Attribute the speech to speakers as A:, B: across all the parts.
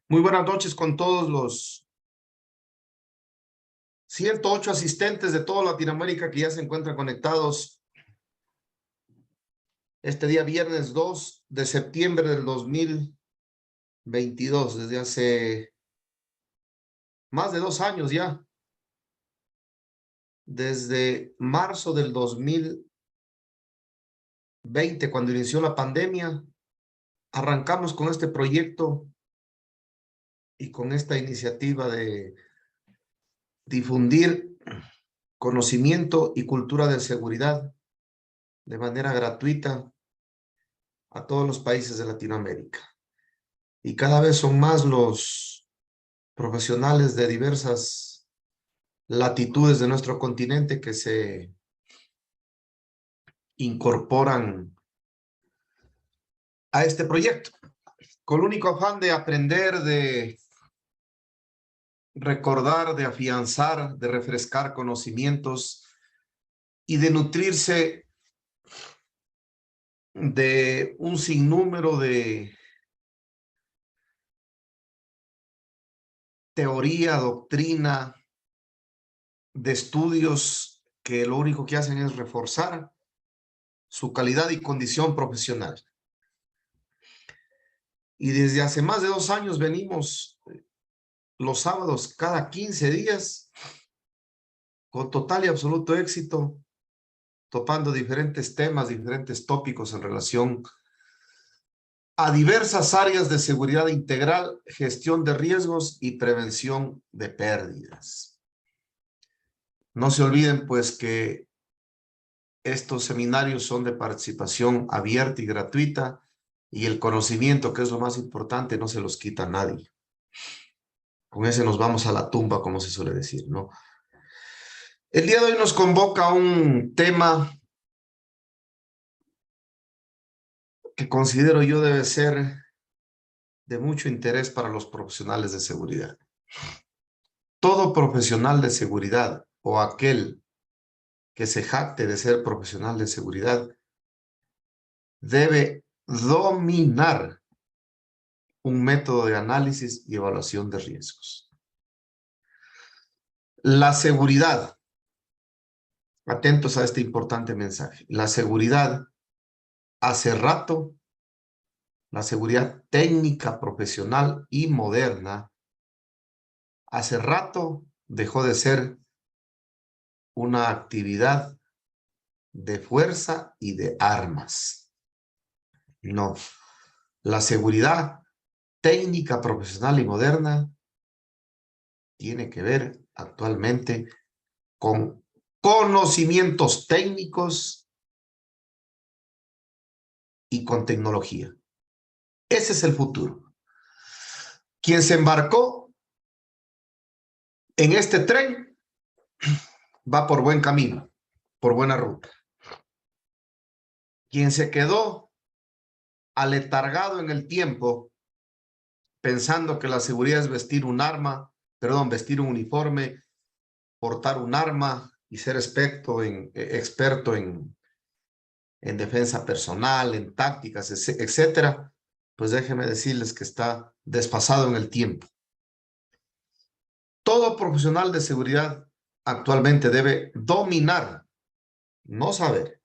A: Muy buenas noches con todos los 108 asistentes de toda Latinoamérica que ya se encuentran conectados este día viernes 2 de septiembre del 2022, desde hace más de 2 años ya. Desde marzo del 2020, cuando inició la pandemia, arrancamos con este proyecto y con esta iniciativa de difundir conocimiento y cultura de seguridad de manera gratuita a todos los países de Latinoamérica. Y cada vez son más los profesionales de diversas latitudes de nuestro continente que se incorporan a este proyecto, con el único afán de aprender, de recordar, de afianzar, de refrescar conocimientos y de nutrirse de un sinnúmero de teoría, doctrina, de estudios que lo único que hacen es reforzar su calidad y condición profesional. Y desde hace más de 2 años venimos los sábados cada 15 días con total y absoluto éxito, topando diferentes temas, diferentes tópicos en relación a diversas áreas de seguridad integral, gestión de riesgos y prevención de pérdidas. No se olviden pues que estos seminarios son de participación abierta y gratuita y el conocimiento, que es lo más importante, no se los quita a nadie. Con ese nos vamos a la tumba, como se suele decir, ¿no? El día de hoy nos convoca un tema que considero yo debe ser de mucho interés para los profesionales de seguridad. Todo profesional de seguridad o aquel que se jacte de ser profesional de seguridad debe dominar un método de análisis y evaluación de riesgos. La seguridad, atentos a este importante mensaje, la seguridad hace rato, la seguridad técnica, profesional y moderna, hace rato dejó de ser una actividad de fuerza y de armas. No, la seguridad técnica, profesional y moderna tiene que ver actualmente con conocimientos técnicos y con tecnología. Ese es el futuro. Quien se embarcó en este tren va por buen camino, por buena ruta. Quien se quedó aletargado en el tiempo, pensando que la seguridad es vestir un arma, vestir un uniforme, portar un arma y ser experto en defensa personal, en tácticas, etcétera, pues déjenme decirles que está desfasado en el tiempo. Todo profesional de seguridad actualmente debe dominar, no saber,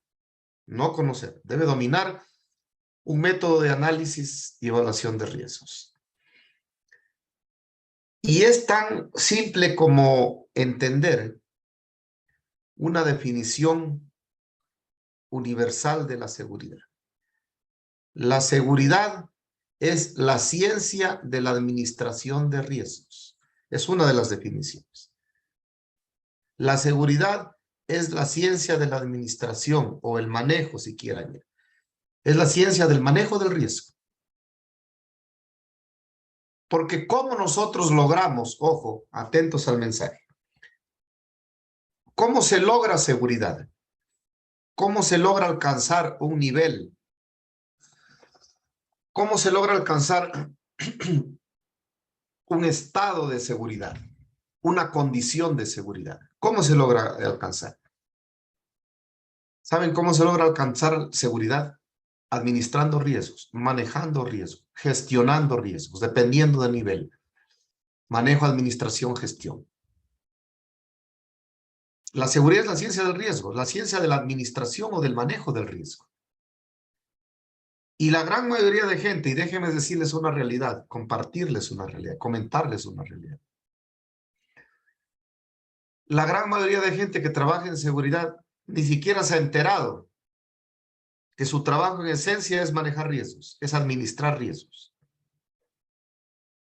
A: no conocer, debe dominar un método de análisis y evaluación de riesgos. Y es tan simple como entender una definición universal de la seguridad. La seguridad es la ciencia de la administración de riesgos. Es una de las definiciones. La seguridad es la ciencia de la administración o el manejo, si quieran. Es la ciencia del manejo del riesgo. Porque ¿cómo nosotros logramos, ojo, atentos al mensaje, cómo se logra seguridad? ¿Cómo se logra alcanzar un nivel? ¿Cómo se logra alcanzar un estado de seguridad? Una condición de seguridad. ¿Cómo se logra alcanzar? ¿Saben cómo se logra alcanzar seguridad? administrando riesgos, manejando riesgos, gestionando riesgos, dependiendo del nivel. Manejo, administración, gestión. La seguridad es la ciencia del riesgo, la ciencia de la administración o del manejo del riesgo. Y la gran mayoría de gente, y déjenme decirles una realidad, compartirles una realidad, comentarles una realidad. La gran mayoría de gente que trabaja en seguridad ni siquiera se ha enterado que su trabajo en esencia es manejar riesgos, es administrar riesgos.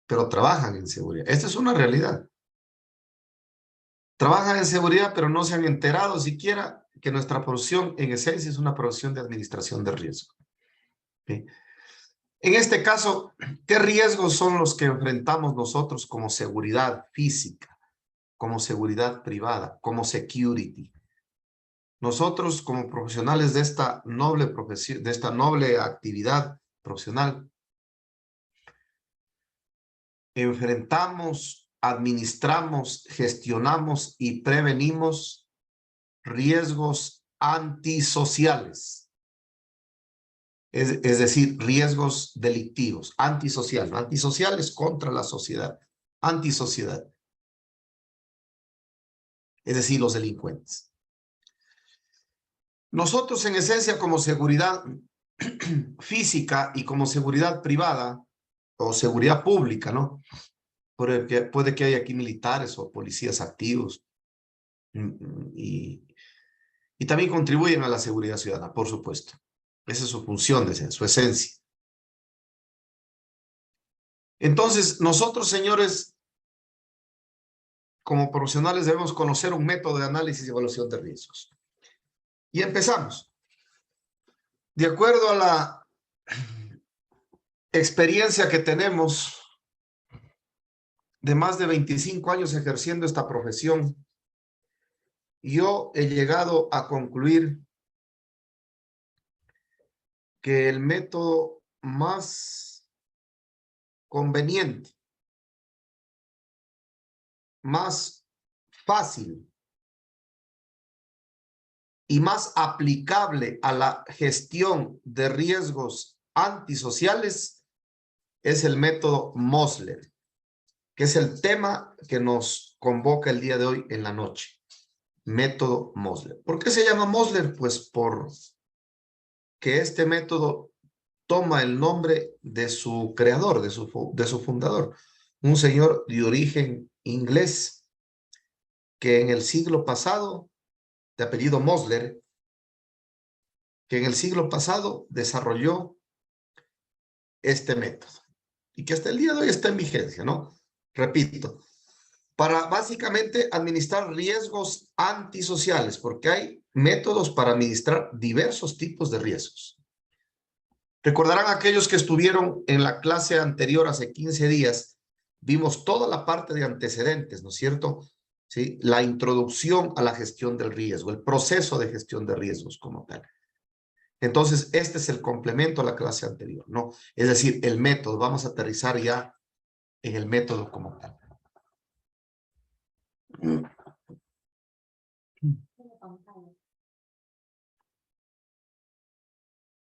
A: Pero trabajan en seguridad. Esta es una realidad. Trabajan en seguridad, pero no se han enterado siquiera que nuestra profesión en esencia es una profesión de administración de riesgo. ¿Sí? En este caso, ¿qué riesgos son los que enfrentamos nosotros como seguridad física, como seguridad privada, como security? Nosotros como profesionales de esta noble profesión, de esta noble actividad profesional, enfrentamos, administramos, gestionamos y prevenimos riesgos antisociales. Es decir, riesgos delictivos, antisociales contra la sociedad, antisociedad. Es decir, los delincuentes. Nosotros en esencia como seguridad física y como seguridad privada o seguridad pública, ¿no? Porque puede que haya aquí militares o policías activos y también contribuyen a la seguridad ciudadana, por supuesto. Esa es su función, su esencia. Entonces, nosotros, señores, como profesionales debemos conocer un método de análisis y evaluación de riesgos. Y empezamos. De acuerdo a la experiencia que tenemos de más de 25 años ejerciendo esta profesión, yo he llegado a concluir que el método más conveniente, más fácil y más aplicable a la gestión de riesgos antisociales es el método Mosler, que es el tema que nos convoca el día de hoy en la noche. Método Mosler. ¿Por qué se llama Mosler? Pues porque este método toma el nombre de su creador, de su fundador, un señor de origen inglés que en el siglo pasado, de apellido Mosler, que en el siglo pasado desarrolló este método y que hasta el día de hoy está en vigencia, ¿no? Repito, para básicamente administrar riesgos antisociales, porque hay métodos para administrar diversos tipos de riesgos. Recordarán aquellos que estuvieron en la clase anterior hace 15 días, vimos toda la parte de antecedentes, ¿no es cierto? ¿Sí? La introducción a la gestión del riesgo, el proceso de gestión de riesgos como tal. Entonces, este es el complemento a la clase anterior, ¿no? Es decir, el método, vamos a aterrizar ya en el método como tal.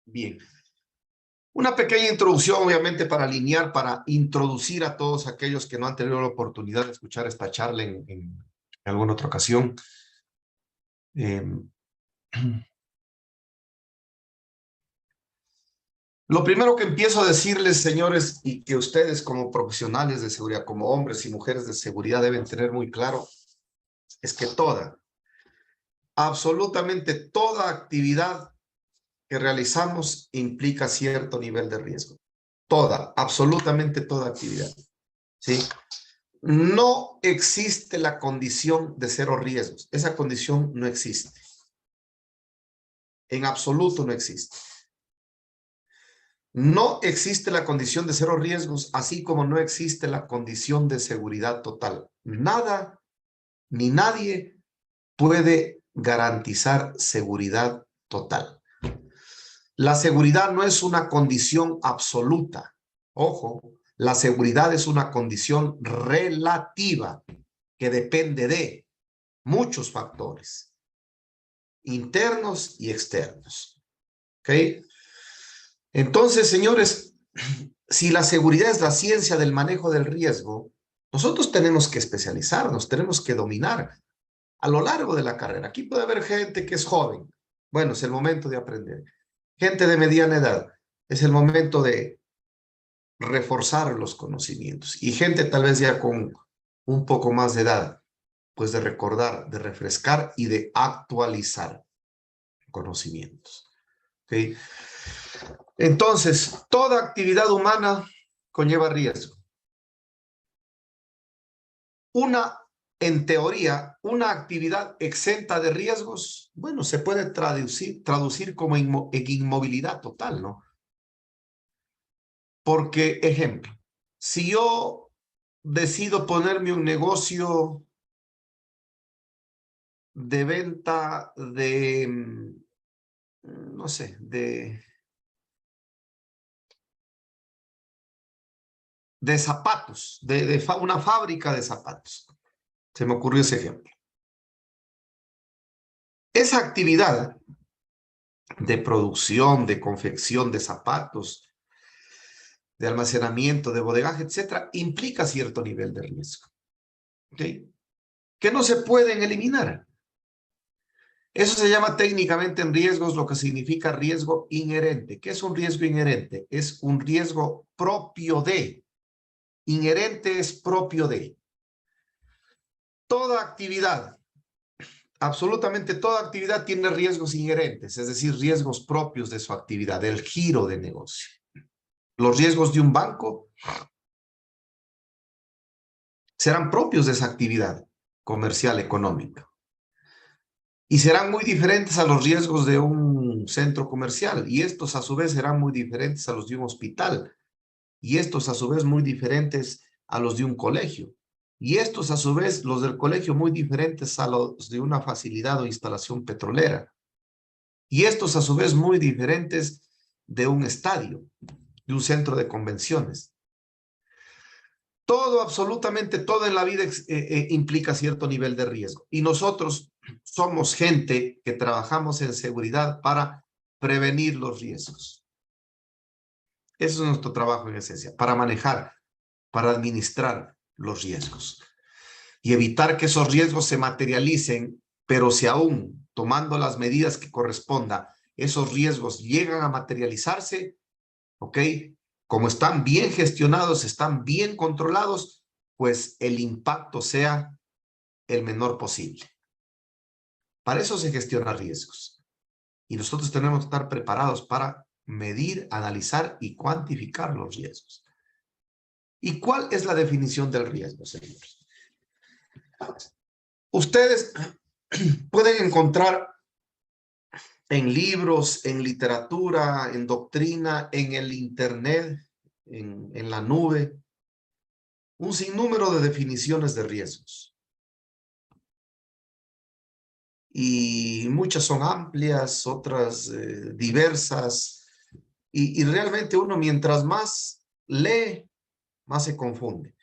A: Bien. Una pequeña introducción, obviamente, para alinear, para introducir a todos aquellos que no han tenido la oportunidad de escuchar esta charla en alguna otra ocasión. Lo primero que empiezo a decirles, señores, y que ustedes como profesionales de seguridad, como hombres y mujeres de seguridad deben tener muy claro, es que absolutamente toda actividad que realizamos implica cierto nivel de riesgo. Absolutamente toda actividad. ¿Sí? No existe la condición de cero riesgos. Esa condición no existe. En absoluto no existe. No existe la condición de cero riesgos, así como no existe la condición de seguridad total. Nada ni nadie puede garantizar seguridad total. La seguridad no es una condición absoluta. Ojo, la seguridad es una condición relativa que depende de muchos factores, internos y externos. ¿Ok? Entonces, señores, si la seguridad es la ciencia del manejo del riesgo, nosotros tenemos que especializarnos, tenemos que dominar a lo largo de la carrera. Aquí puede haber gente que es joven. Bueno, es el momento de aprender. Gente de mediana edad. Es el momento de reforzar los conocimientos. Y gente tal vez ya con un poco más de edad, pues de recordar, de refrescar y de actualizar conocimientos. ¿Okay? Entonces, toda actividad humana conlleva riesgo. En teoría, una actividad exenta de riesgos, bueno, se puede traducir como en inmovilidad total, ¿no? Porque, ejemplo, si yo decido ponerme un negocio de venta de, no sé, de zapatos, una fábrica de zapatos. Se me ocurrió ese ejemplo. Esa actividad de producción, de confección de zapatos, de almacenamiento, de bodegaje, etcétera, implica cierto nivel de riesgo. ¿Ok? Que no se pueden eliminar. Eso se llama técnicamente en riesgos lo que significa riesgo inherente. ¿Qué es un riesgo inherente? Es un riesgo propio de. Inherente es propio de. Toda actividad, absolutamente toda actividad tiene riesgos inherentes, es decir, riesgos propios de su actividad, del giro de negocio. Los riesgos de un banco serán propios de esa actividad comercial, económica. Y serán muy diferentes a los riesgos de un centro comercial. Y estos a su vez serán muy diferentes a los de un hospital. Y estos a su vez muy diferentes a los de un colegio. Y estos a su vez, los del colegio, muy diferentes a los de una facilidad o instalación petrolera. Y estos a su vez muy diferentes de un estadio, de un centro de convenciones. Todo, absolutamente todo en la vida implica cierto nivel de riesgo. Y nosotros somos gente que trabajamos en seguridad para prevenir los riesgos. Eso es nuestro trabajo en esencia, para manejar, para administrar los riesgos y evitar que esos riesgos se materialicen, pero si aún tomando las medidas que corresponda, esos riesgos llegan a materializarse, ¿ok? Como están bien gestionados, están bien controlados, pues el impacto sea el menor posible. Para eso se gestiona riesgos. Y nosotros tenemos que estar preparados para medir, analizar y cuantificar los riesgos. ¿Y cuál es la definición del riesgo, señores? Ustedes pueden encontrar en libros, en literatura, en doctrina, en el internet, en la nube, un sinnúmero de definiciones de riesgos. Y muchas son amplias, otras diversas, y realmente uno mientras más lee, más se confunde.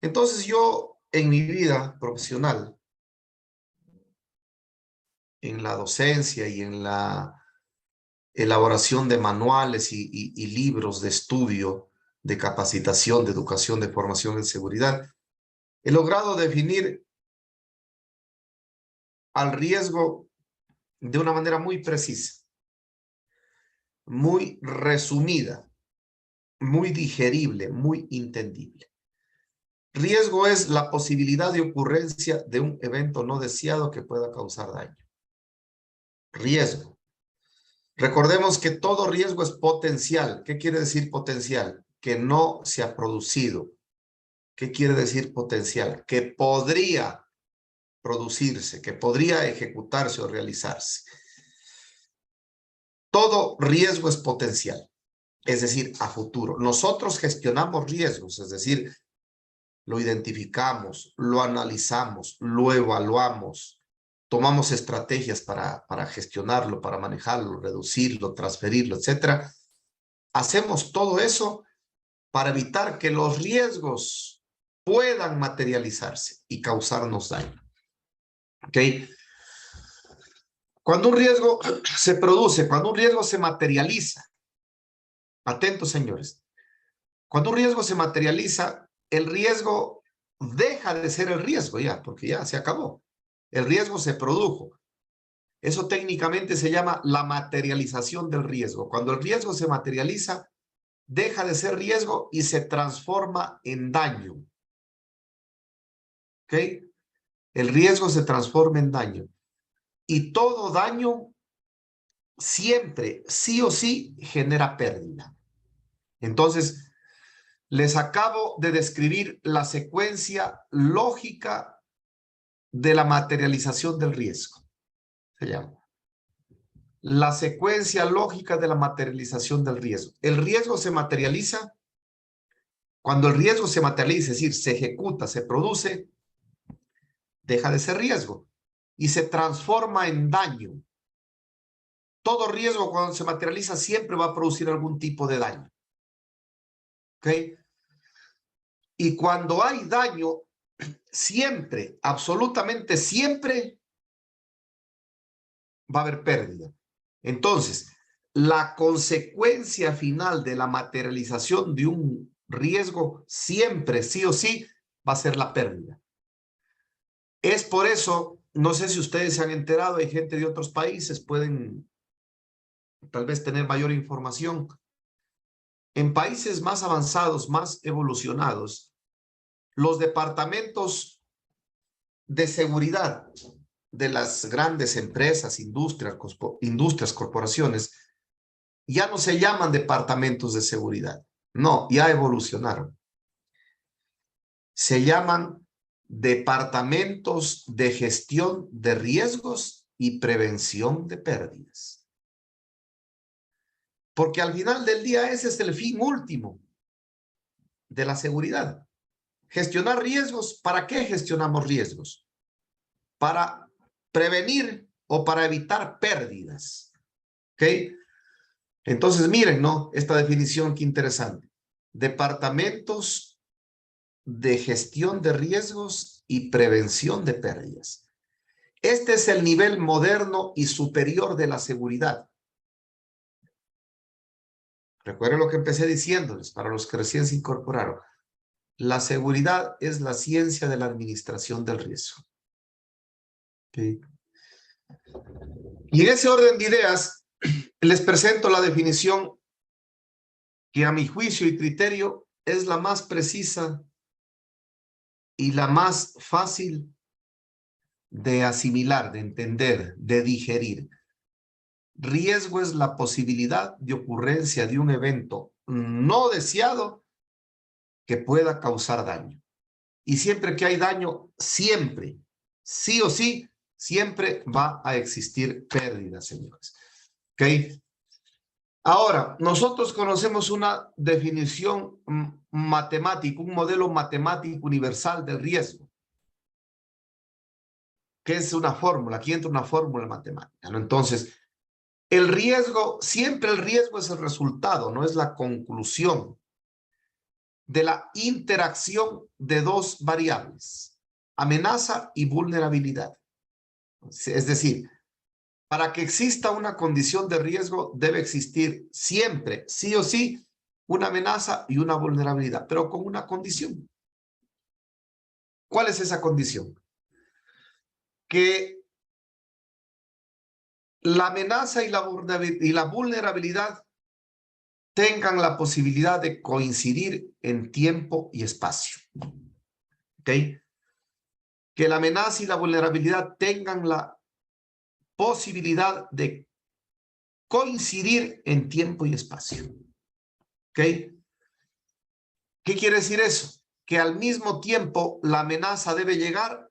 A: Entonces yo en mi vida profesional, en la docencia y en la elaboración de manuales y libros de estudio, de capacitación, de educación, de formación en seguridad, he logrado definir al riesgo de una manera muy precisa, muy resumida, muy digerible, muy entendible. Riesgo es la posibilidad de ocurrencia de un evento no deseado que pueda causar daño. Riesgo. Recordemos que todo riesgo es potencial. ¿Qué quiere decir potencial? Que no se ha producido. ¿Qué quiere decir potencial? Que podría producirse, que podría ejecutarse o realizarse. Todo riesgo es potencial, es decir, a futuro. Nosotros gestionamos riesgos, es decir, lo identificamos, lo analizamos, lo evaluamos, tomamos estrategias para gestionarlo, para manejarlo, reducirlo, transferirlo, etcétera. Hacemos todo eso para evitar que los riesgos puedan materializarse y causarnos daño. ¿Ok? Cuando un riesgo se produce, cuando un riesgo se materializa, Atentos, señores. Cuando un riesgo se materializa, el riesgo deja de ser el riesgo ya, porque ya se acabó. El riesgo se produjo. Eso técnicamente se llama la materialización del riesgo. Cuando el riesgo se materializa, deja de ser riesgo y se transforma en daño. ¿Ok? El riesgo se transforma en daño. Y todo daño siempre, sí o sí, genera pérdida. Entonces, les acabo de describir la secuencia lógica de la materialización del riesgo. Se llama la secuencia lógica de la materialización del riesgo. El riesgo se materializa. Cuando el riesgo se materializa, es decir, se ejecuta, se produce, deja de ser riesgo y se transforma en daño. Todo riesgo cuando se materializa siempre va a producir algún tipo de daño. ¿Ok? Y cuando hay daño, siempre, absolutamente siempre, va a haber pérdida. Entonces, la consecuencia final de la materialización de un riesgo siempre, sí o sí, va a ser la pérdida. Es por eso, no sé si ustedes se han enterado, hay gente de otros países, pueden tal vez tener mayor información. En países más avanzados, más evolucionados, los departamentos de seguridad de las grandes empresas, industrias, corporaciones, ya no se llaman departamentos de seguridad. No, ya evolucionaron. Se llaman departamentos de gestión de riesgos y prevención de pérdidas. Porque al final del día ese es el fin último de la seguridad. Gestionar riesgos. ¿Para qué gestionamos riesgos? Para prevenir o para evitar pérdidas. ¿Ok? Entonces, miren, ¿no? Esta definición, qué interesante. Departamentos de gestión de riesgos y prevención de pérdidas. Este es el nivel moderno y superior de la seguridad. Recuerden lo que empecé diciéndoles para los que recién se incorporaron. La seguridad es la ciencia de la administración del riesgo. ¿Okay? Y en ese orden de ideas, les presento la definición que a mi juicio y criterio es la más precisa y la más fácil de asimilar, de entender, de digerir. Riesgo es la posibilidad de ocurrencia de un evento no deseado que pueda causar daño. Y siempre que hay daño, siempre, sí o sí, siempre va a existir pérdida, señores. ¿Ok? Ahora, nosotros conocemos una definición matemática, un modelo matemático universal del riesgo, que es una fórmula, aquí entra una fórmula matemática, ¿no? Entonces, el riesgo, siempre el riesgo es el resultado, no es la conclusión de la interacción de dos variables, amenaza y vulnerabilidad. Es decir, para que exista una condición de riesgo debe existir siempre, sí o sí, una amenaza y una vulnerabilidad, pero con una condición. ¿Cuál es esa condición? Que la amenaza y la vulnerabilidad tengan la posibilidad de coincidir en tiempo y espacio. ¿Ok? Que la amenaza y la vulnerabilidad tengan la posibilidad de coincidir en tiempo y espacio. ¿Ok? ¿Qué quiere decir eso? Que al mismo tiempo la amenaza debe llegar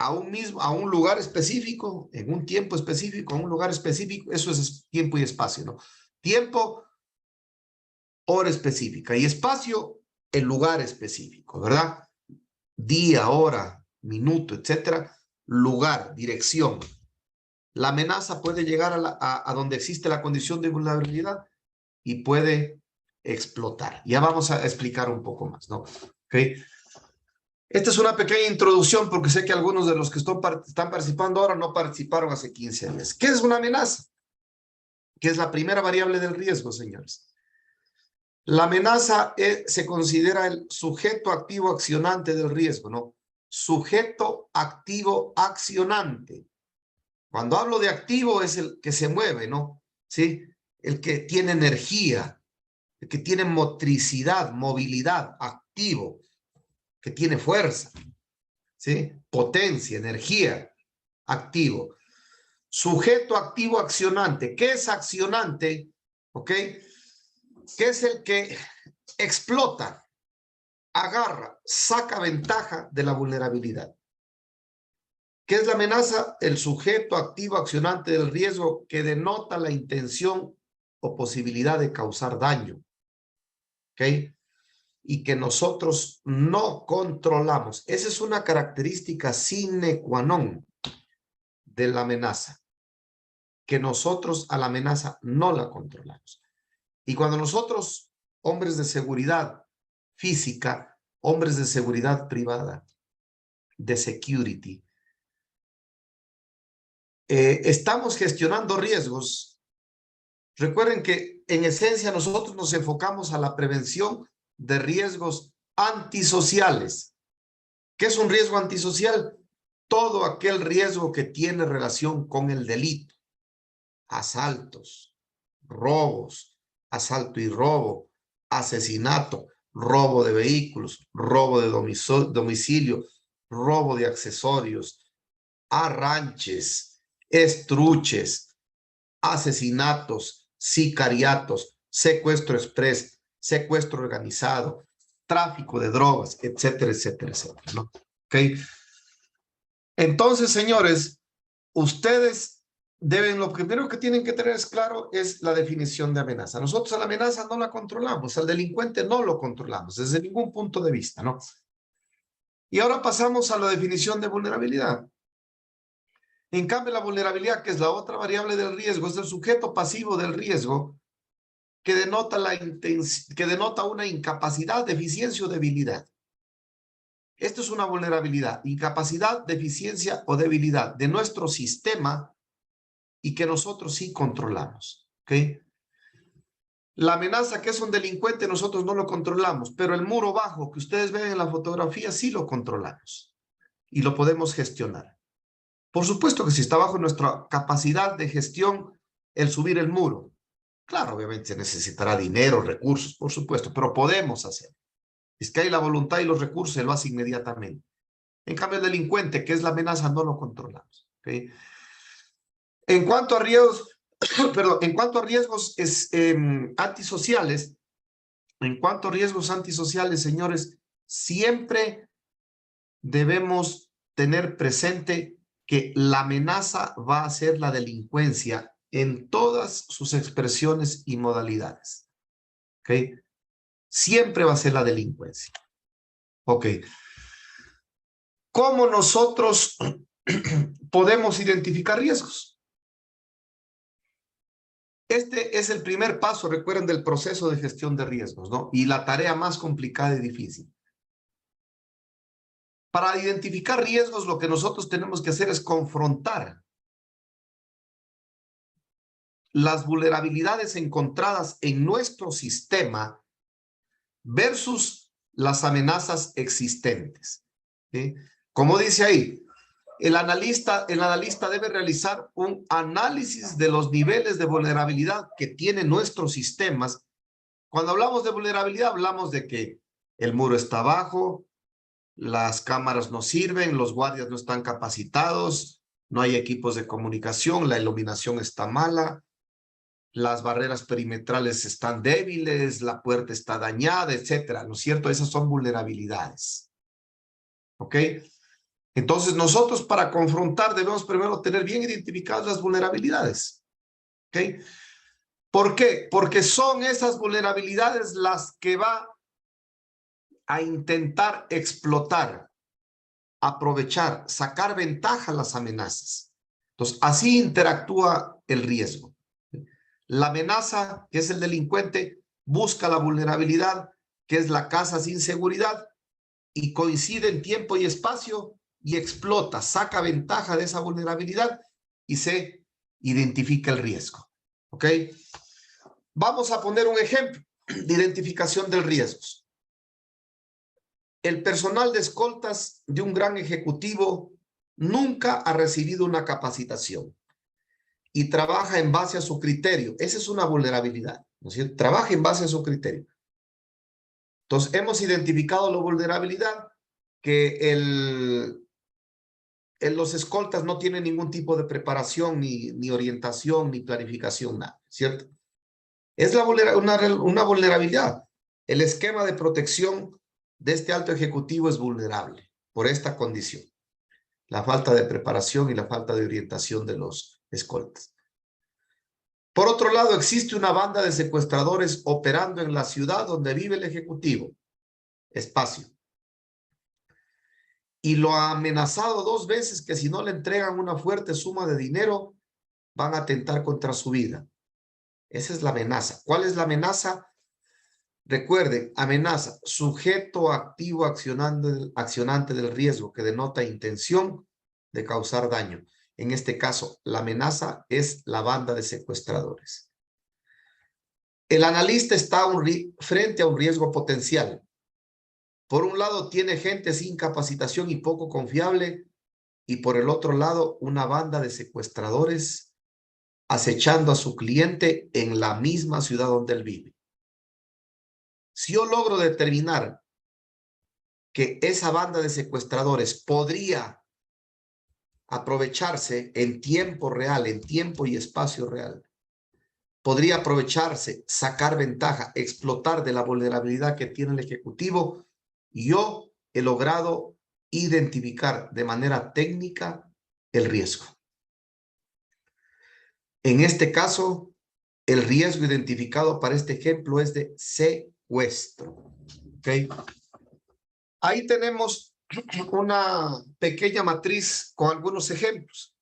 A: a un lugar específico, en un tiempo específico, a un lugar específico. Eso es tiempo y espacio, ¿no? Tiempo, hora específica, y espacio, el lugar específico, ¿verdad? Día, hora, minuto, etcétera. Lugar, dirección. La amenaza puede llegar a donde existe la condición de vulnerabilidad y puede explotar. Ya vamos a explicar un poco más, ¿no? ¿Ok? Esta es una pequeña introducción porque sé que algunos de los que están participando ahora no participaron hace 15 días. ¿Qué es una amenaza? Que es la primera variable del riesgo, señores. La amenaza se considera el sujeto activo accionante del riesgo, ¿no? Sujeto activo accionante. Cuando hablo de activo es el que se mueve, ¿no? ¿Sí? El que tiene energía, el que tiene motricidad, movilidad, activo, que tiene fuerza, ¿sí? Potencia, energía, activo. Sujeto activo accionante. ¿Qué es accionante? ¿Ok? ¿Qué es el que explota, agarra, saca ventaja de la vulnerabilidad? ¿Qué es la amenaza? El sujeto activo accionante del riesgo que denota la intención o posibilidad de causar daño. ¿Ok? Y que nosotros no controlamos. Esa es una característica sine qua non de la amenaza. Que nosotros a la amenaza no la controlamos. Y cuando nosotros, hombres de seguridad física, hombres de seguridad privada, de security, estamos gestionando riesgos. Recuerden que en esencia nosotros nos enfocamos a la prevención de riesgos antisociales. ¿Qué es un riesgo antisocial? Todo aquel riesgo que tiene relación con el delito. Asaltos, robos, asalto y robo, asesinato, robo de vehículos, robo de domicilio, robo de accesorios, arranches, estruches, asesinatos, sicariatos, secuestro express, secuestro organizado, tráfico de drogas, etcétera, etcétera, etcétera, ¿no? ¿Ok? Entonces, señores, ustedes deben, lo primero que tienen que tener es claro es la definición de amenaza. Nosotros a la amenaza no la controlamos, al delincuente no lo controlamos desde ningún punto de vista, ¿no? Y ahora pasamos a la definición de vulnerabilidad. En cambio, la vulnerabilidad, que es la otra variable del riesgo, es el sujeto pasivo del riesgo que denota, que denota una incapacidad, deficiencia o debilidad. Esto es una vulnerabilidad, incapacidad, deficiencia o debilidad de nuestro sistema y que nosotros sí controlamos. ¿Ok? La amenaza, que es un delincuente, nosotros no lo controlamos, pero el muro bajo que ustedes ven en la fotografía sí lo controlamos y lo podemos gestionar. Por supuesto que si está bajo nuestra capacidad de gestión el subir el muro, claro, obviamente se necesitará dinero, recursos, por supuesto, pero podemos hacerlo. Es que hay la voluntad y los recursos, se lo hace inmediatamente. En cambio, el delincuente, que es la amenaza, no lo controlamos. ¿Okay? En cuanto a riesgos, perdón, en cuanto a riesgos antisociales, señores, siempre debemos tener presente que la amenaza va a ser la delincuencia en todas sus expresiones y modalidades. ¿Ok? Siempre va a ser la delincuencia. Ok. ¿Cómo nosotros podemos identificar riesgos? Este es el primer paso, recuerden, del proceso de gestión de riesgos, ¿no? Y la tarea más complicada y difícil. Para identificar riesgos, lo que nosotros tenemos que hacer es confrontar las vulnerabilidades encontradas en nuestro sistema versus las amenazas existentes. ¿Sí? Como dice ahí, el analista debe realizar un análisis de los niveles de vulnerabilidad que tienen nuestros sistemas. Cuando hablamos de vulnerabilidad, hablamos de que el muro está bajo, las cámaras no sirven, los guardias no están capacitados, no hay equipos de comunicación, la iluminación está mala, las barreras perimetrales están débiles, la puerta está dañada, etcétera, ¿no es cierto? Esas son vulnerabilidades. ¿Ok? Entonces, nosotros para confrontar debemos primero tener bien identificadas las vulnerabilidades. ¿Ok? ¿Por qué? Porque son esas vulnerabilidades las que va a intentar explotar, aprovechar, sacar ventaja a las amenazas. Entonces, así interactúa el riesgo. La amenaza, que es el delincuente, busca la vulnerabilidad, que es la casa sin seguridad, y coincide en tiempo y espacio y explota, saca ventaja de esa vulnerabilidad y se identifica el riesgo. ¿Ok? Vamos a poner un ejemplo. de identificación del riesgo. El personal de escoltas de un gran ejecutivo nunca ha recibido una capacitación y trabaja en base a su criterio. Esa es una vulnerabilidad, ¿no es cierto? Trabaja en base a su criterio. Entonces, hemos identificado la vulnerabilidad que los escoltas no tienen ningún tipo de preparación, ni orientación, ni planificación, nada, ¿cierto? Es una vulnerabilidad. El esquema de protección de este alto ejecutivo es vulnerable por esta condición. La falta de preparación y la falta de orientación de los escoltas. Por otro lado, existe una banda de secuestradores operando en la ciudad donde vive el ejecutivo. Espacio. Y lo ha amenazado 2 veces que si no le entregan una fuerte suma de dinero, van a atentar contra su vida. Esa es la amenaza. ¿Cuál es la amenaza? Recuerden, amenaza, sujeto activo accionante del riesgo que denota intención de causar daño. En este caso, la amenaza es la banda de secuestradores. El analista está frente a un riesgo potencial. Por un lado, tiene gente sin capacitación y poco confiable, y por el otro lado, una banda de secuestradores acechando a su cliente en la misma ciudad donde él vive. Si yo logro determinar que esa banda de secuestradores podría aprovecharse en tiempo real, en tiempo y espacio real, podría aprovecharse, sacar ventaja, explotar de la vulnerabilidad que tiene el ejecutivo, y yo he logrado identificar de manera técnica el riesgo. En este caso, el riesgo identificado para este ejemplo es de secuestro. ¿Okay? Ahí tenemos una pequeña matriz con algunos ejemplos.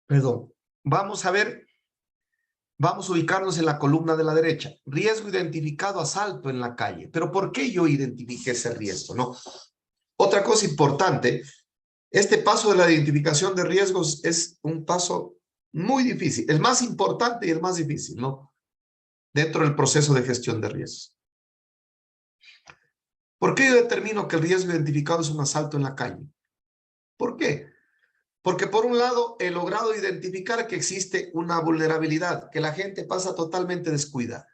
A: Perdón. Vamos a ver, vamos a ubicarnos en la columna de la derecha. Riesgo identificado, asalto en la calle. Pero ¿por qué yo identifiqué ese riesgo? ¿No? Otra cosa importante, este paso de la identificación de riesgos es un paso muy difícil, el más importante y el más difícil, ¿no? Dentro del proceso de gestión de riesgos. ¿Por qué yo determino que el riesgo identificado es un asalto en la calle? ¿Por qué? Porque por un lado he logrado identificar que existe una vulnerabilidad, que la gente pasa totalmente descuidada.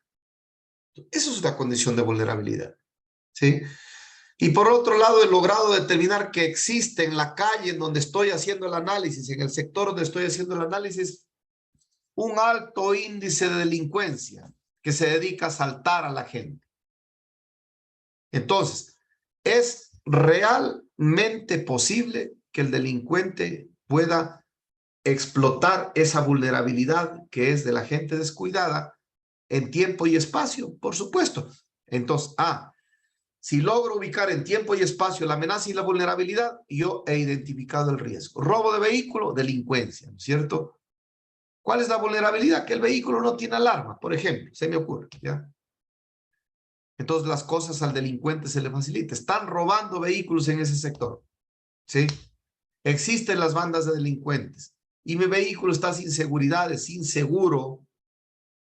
A: Eso es una condición de vulnerabilidad, ¿sí? Y por otro lado he logrado determinar que existe en la calle en donde estoy haciendo el análisis, en el sector donde estoy haciendo el análisis, un alto índice de delincuencia que se dedica a asaltar a la gente. Entonces, es realmente posible que el delincuente pueda explotar esa vulnerabilidad que es de la gente descuidada en tiempo y espacio, por supuesto. Entonces, si logro ubicar en tiempo y espacio la amenaza y la vulnerabilidad, yo he identificado el riesgo. Robo de vehículo, delincuencia, ¿no es cierto? ¿Cuál es la vulnerabilidad? Que el vehículo no tiene alarma, por ejemplo, se me ocurre, ¿ya? Entonces las cosas al delincuente se le facilita. Están robando vehículos en ese sector, ¿sí? Existen las bandas de delincuentes y mi vehículo está sin seguridad, sin seguro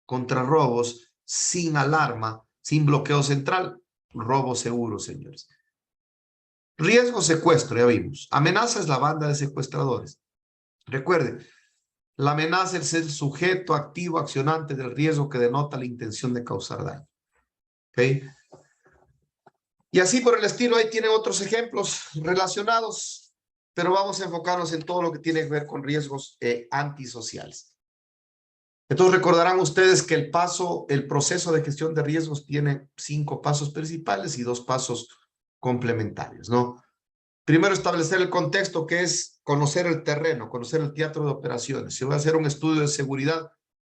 A: contra robos, sin alarma, sin bloqueo central. Robo seguro, señores. Riesgo, secuestro, ya vimos. Amenaza es la banda de secuestradores. Recuerden, la amenaza es el sujeto activo accionante del riesgo que denota la intención de causar daño. ¿Ok? Y así por el estilo, ahí tienen otros ejemplos relacionados, pero vamos a enfocarnos en todo lo que tiene que ver con riesgos antisociales. Entonces recordarán ustedes que el proceso de gestión de riesgos tiene 5 pasos principales y 2 pasos complementarios, ¿no? Primero, establecer el contexto, que es conocer el terreno, conocer el teatro de operaciones. Si voy a hacer un estudio de seguridad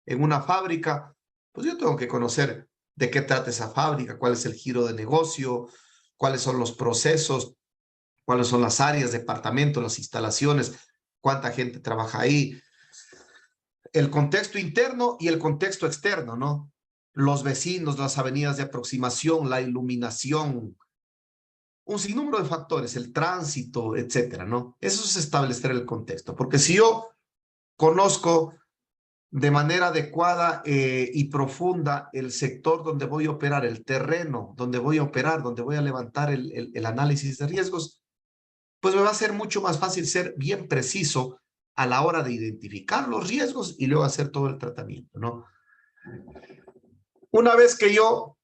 A: en una fábrica, pues yo tengo que conocer de qué trata esa fábrica, cuál es el giro de negocio, cuáles son los procesos, cuáles son las áreas, departamentos, las instalaciones, cuánta gente trabaja ahí. El contexto interno y el contexto externo, ¿no? Los vecinos, las avenidas de aproximación, la iluminación, un sinnúmero de factores, el tránsito, etcétera, ¿no? Eso es establecer el contexto, porque si yo conozco de manera adecuada y profunda el sector donde voy a operar, el terreno donde voy a operar, donde voy a levantar el análisis de riesgos, pues me va a ser mucho más fácil ser bien preciso a la hora de identificar los riesgos y luego hacer todo el tratamiento, ¿no? Una vez que yo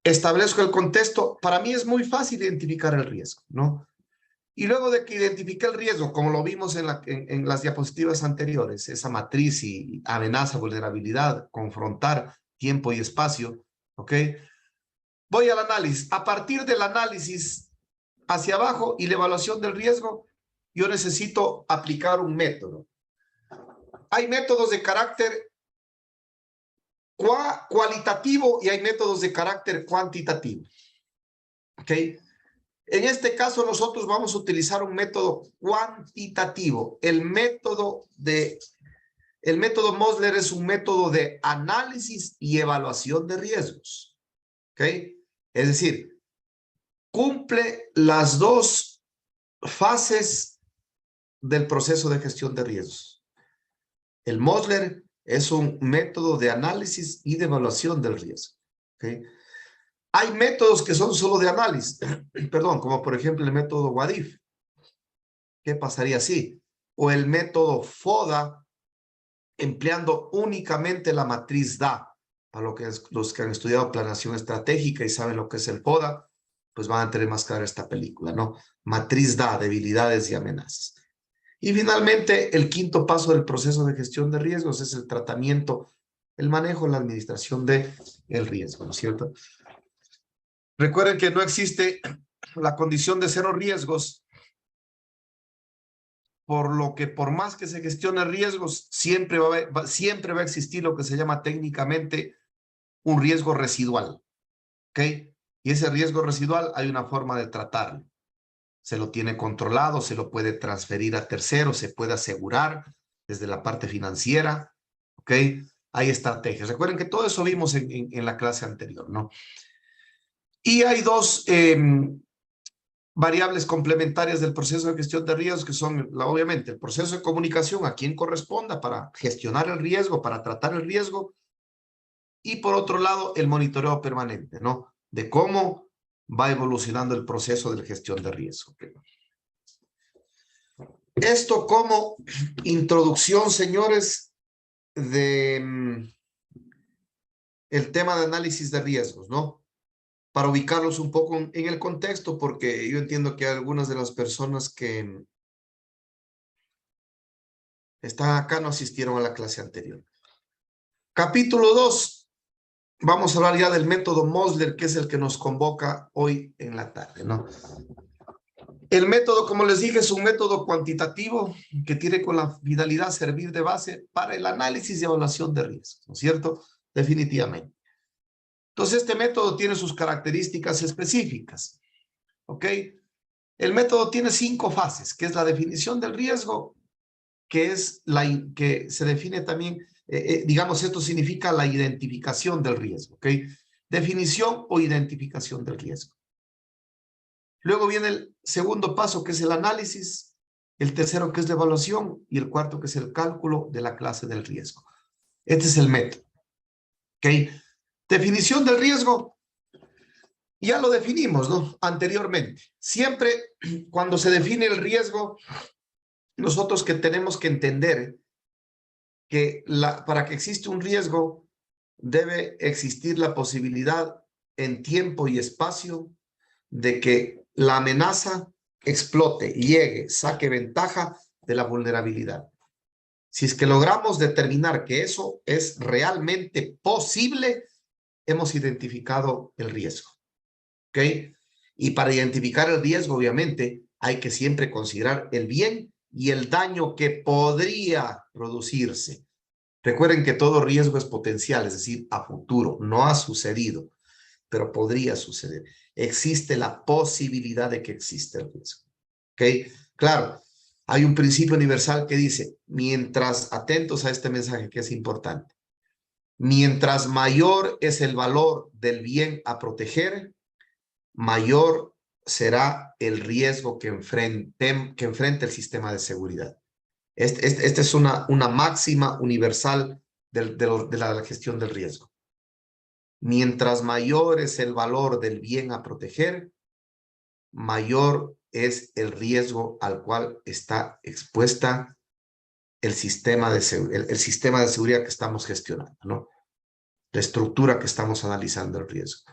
A: establezco el contexto, para mí es muy fácil identificar el riesgo, ¿no? Y luego de que identifique el riesgo, como lo vimos en las diapositivas anteriores, esa matriz y amenaza, vulnerabilidad, confrontar, tiempo y espacio, ¿ok? Voy al análisis. A partir del análisis hacia abajo y la evaluación del riesgo, yo necesito aplicar un método. Hay métodos de carácter cualitativo y hay métodos de carácter cuantitativo, ¿ok? En este caso, nosotros vamos a utilizar un método cuantitativo. El método Mosler es un método de análisis y evaluación de riesgos. ¿Ok? Es decir, cumple las dos fases del proceso de gestión de riesgos. El Mosler es un método de análisis y de evaluación del riesgo. ¿Ok? Hay métodos que son solo de análisis, perdón, como por ejemplo el método WADIF. ¿Qué pasaría si? O el método FODA, empleando únicamente la matriz DA. Para los que han estudiado planeación estratégica y saben lo que es el FODA, pues van a tener más clara esta película, ¿no? Matriz DA, debilidades y amenazas. Y finalmente, el quinto paso del proceso de gestión de riesgos es el tratamiento, el manejo, la administración del riesgo, ¿no es cierto? Recuerden que no existe la condición de cero riesgos, por lo que por más que se gestione riesgos, siempre va a existir lo que se llama técnicamente un riesgo residual, ¿ok? Y ese riesgo residual hay una forma de tratarlo. Se lo tiene controlado, se lo puede transferir a terceros, se puede asegurar desde la parte financiera, ¿ok? Hay estrategias. Recuerden que todo eso vimos en la clase anterior, ¿no? Y hay dos variables complementarias del proceso de gestión de riesgos, que son, obviamente, el proceso de comunicación a quien corresponda para gestionar el riesgo, para tratar el riesgo, y por otro lado, el monitoreo permanente, ¿no? De cómo va evolucionando el proceso de gestión de riesgo. Esto como introducción, señores, de el tema de análisis de riesgos, ¿no? Para ubicarlos un poco en el contexto, porque yo entiendo que algunas de las personas que están acá no asistieron a la clase anterior. Capítulo 2. Vamos a hablar ya del método Mosler, que es el que nos convoca hoy en la tarde, ¿no? El método, como les dije, es un método cuantitativo que tiene con la finalidad servir de base para el análisis y evaluación de riesgos, ¿no es cierto? Definitivamente. Entonces, este método tiene sus características específicas, ¿ok? El método tiene 5 fases, que es la definición del riesgo, que se define también, digamos, esto significa la identificación del riesgo, ¿ok? Definición o identificación del riesgo. Luego viene el segundo paso, que es el análisis, el tercero, que es la evaluación, y el cuarto, que es el cálculo de la clase del riesgo. Este es el método, ¿ok? Definición del riesgo, ya lo definimos, ¿no? Anteriormente. Siempre cuando se define el riesgo, nosotros que tenemos que entender que para que exista un riesgo, debe existir la posibilidad en tiempo y espacio de que la amenaza explote, llegue, saque ventaja de la vulnerabilidad. Si es que logramos determinar que eso es realmente posible, hemos identificado el riesgo, ¿ok? Y para identificar el riesgo, obviamente, hay que siempre considerar el bien y el daño que podría producirse. Recuerden que todo riesgo es potencial, es decir, a futuro, no ha sucedido, pero podría suceder. Existe la posibilidad de que exista el riesgo. ¿Ok? Claro, hay un principio universal que dice, mientras, atentos a este mensaje que es importante, mientras mayor es el valor del bien a proteger, mayor será el riesgo que enfrente el sistema de seguridad. Esta es una máxima universal de la gestión del riesgo. Mientras mayor es el valor del bien a proteger, mayor es el riesgo al cual está expuesta el sistema de seguridad que estamos gestionando, ¿no? La estructura que estamos analizando el riesgo.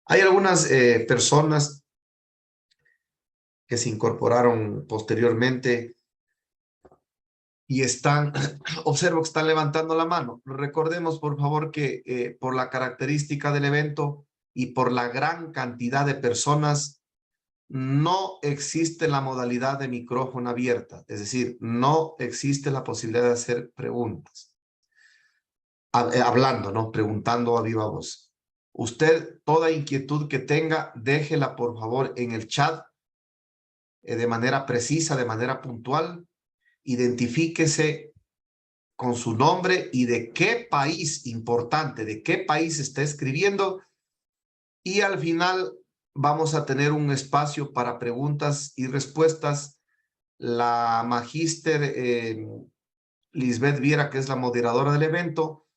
A: Hay algunas personas que se incorporaron posteriormente y observo que están levantando la mano. Recordemos, por favor, que por la característica del evento y por la gran cantidad de personas, no existe la modalidad de micrófono abierta, es decir, no existe la posibilidad de hacer preguntas. Hablando, ¿no? Preguntando a viva voz. Usted, toda inquietud que tenga, déjela por favor en el chat de manera precisa, de manera puntual. Identifíquese con su nombre y de qué país importante, de qué país está escribiendo. Y al final vamos a tener un espacio para preguntas y respuestas. La magíster Lisbeth Viera, que es la moderadora del evento,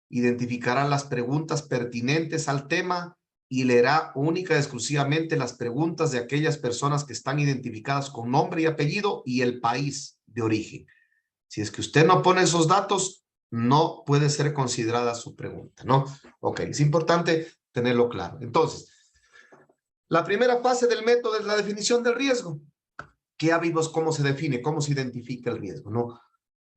A: identificará las preguntas pertinentes al tema y leerá única y exclusivamente las preguntas de aquellas personas que están identificadas con nombre y apellido y el país de origen. Si es que usted no pone esos datos, no puede ser considerada su pregunta, ¿no? Ok, es importante tenerlo claro. Entonces, la primera fase del método es la definición del riesgo. Que ya vimos cómo se define, cómo se identifica el riesgo, ¿no?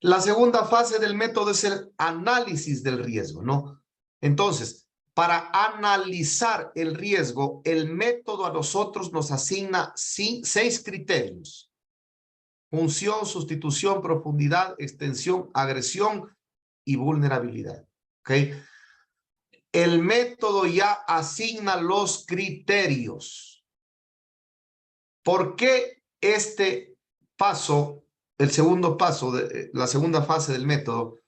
A: La segunda fase del método es el análisis del riesgo, ¿no? Entonces, para analizar el riesgo, el método a nosotros nos asigna 6 criterios. Función, sustitución, profundidad, extensión, agresión y vulnerabilidad. ¿Ok? El método ya asigna los criterios. ¿Por qué este paso, el segundo paso, la segunda fase del método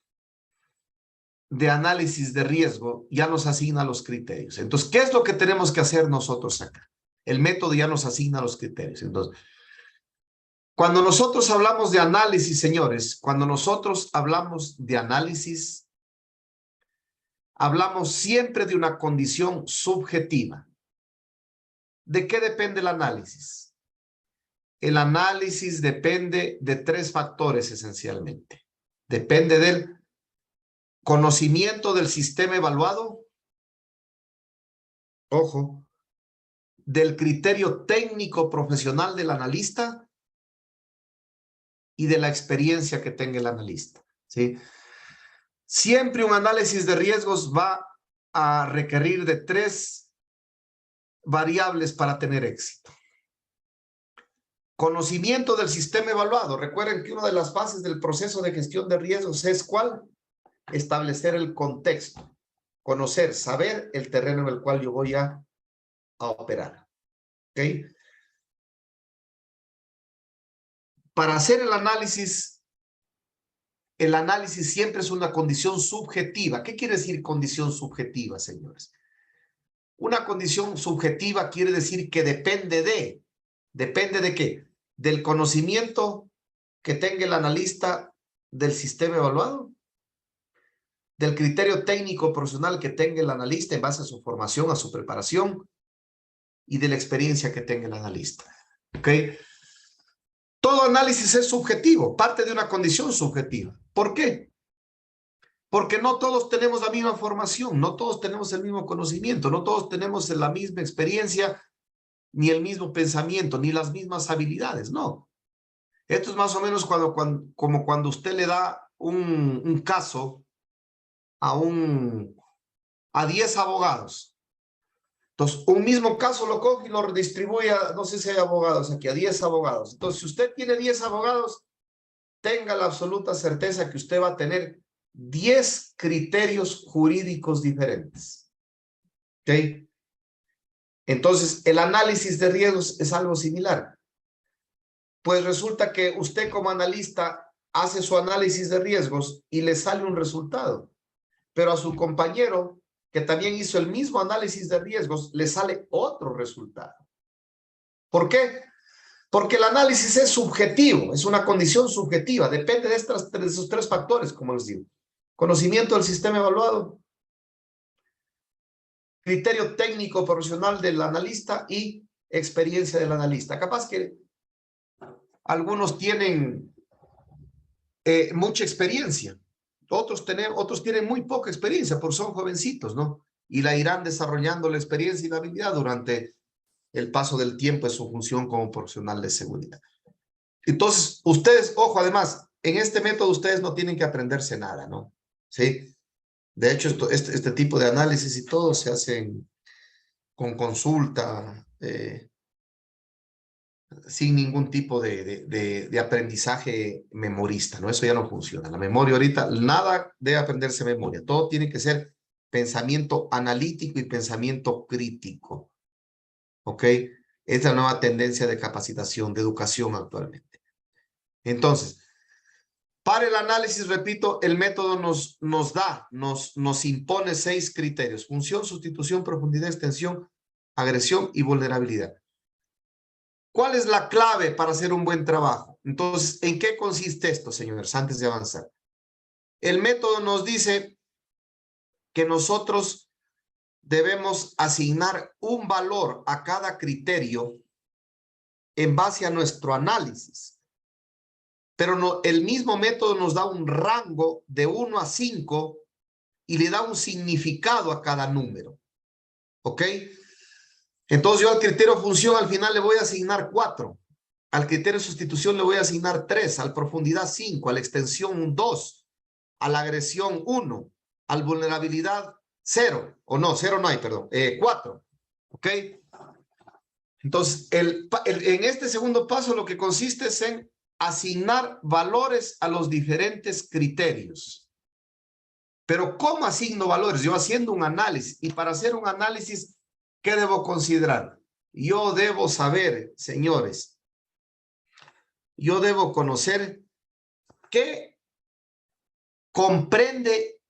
A: de análisis de riesgo, ya nos asigna los criterios? Entonces, ¿qué es lo que tenemos que hacer nosotros acá? El método ya nos asigna los criterios. Entonces, cuando nosotros hablamos de análisis, señores, cuando nosotros hablamos de análisis, hablamos siempre de una condición subjetiva. ¿De qué depende el análisis? El análisis depende de 3 factores esencialmente. Depende del conocimiento del sistema evaluado, ojo, del criterio técnico profesional del analista y de la experiencia que tenga el analista, ¿sí? Siempre un análisis de riesgos va a requerir de 3 variables para tener éxito. Conocimiento del sistema evaluado. Recuerden que una de las fases del proceso de gestión de riesgos es ¿cuál? Establecer el contexto, conocer, saber el terreno en el cual yo voy a operar. ¿Ok? Para hacer el análisis siempre es una condición subjetiva. ¿Qué quiere decir condición subjetiva, señores? Una condición subjetiva quiere decir que ¿depende de qué? Del conocimiento que tenga el analista del sistema evaluado, del criterio técnico profesional que tenga el analista en base a su formación, a su preparación y de la experiencia que tenga el analista. ¿Ok? Todo análisis es subjetivo, parte de una condición subjetiva. ¿Por qué? Porque no todos tenemos la misma formación, no todos tenemos el mismo conocimiento, no todos tenemos la misma experiencia, ni el mismo pensamiento, ni las mismas habilidades, no. Esto es más o menos como cuando usted le da un caso a 10 abogados. Entonces, un mismo caso lo coge y lo distribuye a, no sé si hay abogados aquí, a 10 abogados. Entonces, si usted tiene 10 abogados, tenga la absoluta certeza que usted va a tener 10 criterios jurídicos diferentes. ¿Ok? Entonces, el análisis de riesgos es algo similar. Pues resulta que usted como analista hace su análisis de riesgos y le sale un resultado, pero a su compañero que también hizo el mismo análisis de riesgos le sale otro resultado. ¿Por qué? Porque el análisis es subjetivo, es una condición subjetiva, depende de esos 3 factores, como les digo. Conocimiento del sistema evaluado, criterio técnico profesional del analista y experiencia del analista. Capaz que algunos tienen mucha experiencia, otros tienen muy poca experiencia porque son jovencitos, ¿no? Y la irán desarrollando la experiencia y la habilidad durante el paso del tiempo en su función como profesional de seguridad. Entonces, ustedes, ojo, además, en este método ustedes no tienen que aprenderse nada, ¿no? ¿Sí? De hecho, este tipo de análisis y todo se hacen con consulta, sin ningún tipo de aprendizaje memorista, ¿no? Eso ya no funciona. La memoria ahorita, nada de aprenderse memoria. Todo tiene que ser pensamiento analítico y pensamiento crítico, ¿ok? Es la nueva tendencia de capacitación, de educación actualmente. Entonces, para el análisis, repito, el método nos impone 6 criterios: función, sustitución, profundidad, extensión, agresión y vulnerabilidad. ¿Cuál es la clave para hacer un buen trabajo? Entonces, ¿en qué consiste esto, señores, antes de avanzar? El método nos dice que nosotros debemos asignar un valor a cada criterio en base a nuestro análisis. Pero no, el mismo método nos da un rango de 1 a 5 y le da un significado a cada número. ¿Ok? Entonces yo al criterio función al final le voy a asignar 4. Al criterio sustitución le voy a asignar 3. Al profundidad 5. A la extensión 2. A la agresión 1. Al vulnerabilidad 0. O no, 0 no hay, perdón. 4. ¿Ok? Entonces, en este segundo paso lo que consiste es en asignar valores a los diferentes criterios. Pero ¿cómo asigno valores? Yo haciendo un análisis. Y para hacer un análisis, ¿qué debo considerar? Yo debo saber, señores, yo debo conocer qué comprende,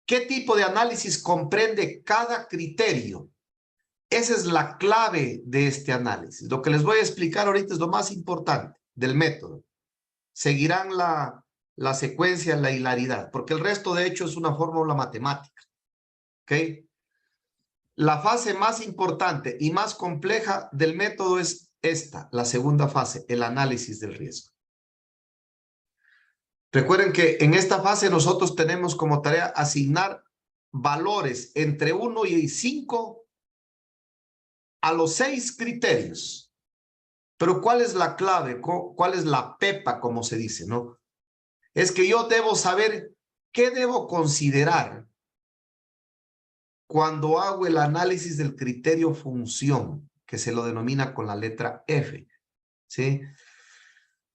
A: qué tipo de análisis comprende cada criterio. Esa es la clave de este análisis. Lo que les voy a explicar ahorita es lo más importante del método. Seguirán la secuencia, la hilaridad, porque el resto de hecho es una fórmula matemática. ¿Ok? La fase más importante y más compleja del método es esta, la segunda fase, el análisis del riesgo. Recuerden que en esta fase nosotros tenemos como tarea asignar valores entre 1 y 5 a los 6 criterios. Pero ¿cuál es la clave? ¿Cuál es la pepa, como se dice, no? Es que yo debo saber qué debo considerar cuando hago el análisis del criterio función, que se lo denomina con la letra F, ¿sí?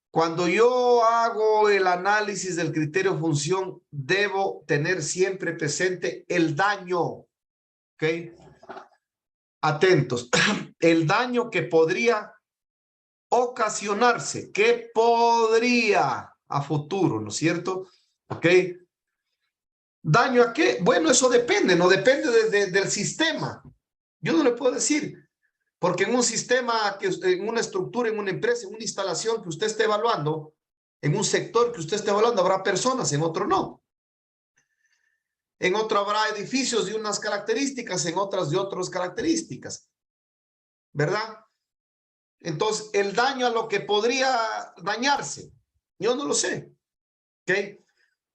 A: Cuando yo hago el análisis del criterio función, debo tener siempre presente el daño, ¿ok? Atentos, el daño que podría ocasionarse, que podría a futuro, ¿no es cierto? ¿Ok? ¿Daño a qué? Bueno, eso depende, no depende del sistema. Yo no le puedo decir, porque en un sistema, en una estructura, en una empresa, en una instalación que usted esté evaluando, en un sector que usted esté evaluando, habrá personas, en otro no. En otro habrá edificios de unas características, en otras de otras características. ¿Verdad? Entonces, el daño a lo que podría dañarse, yo no lo sé. ¿Ok?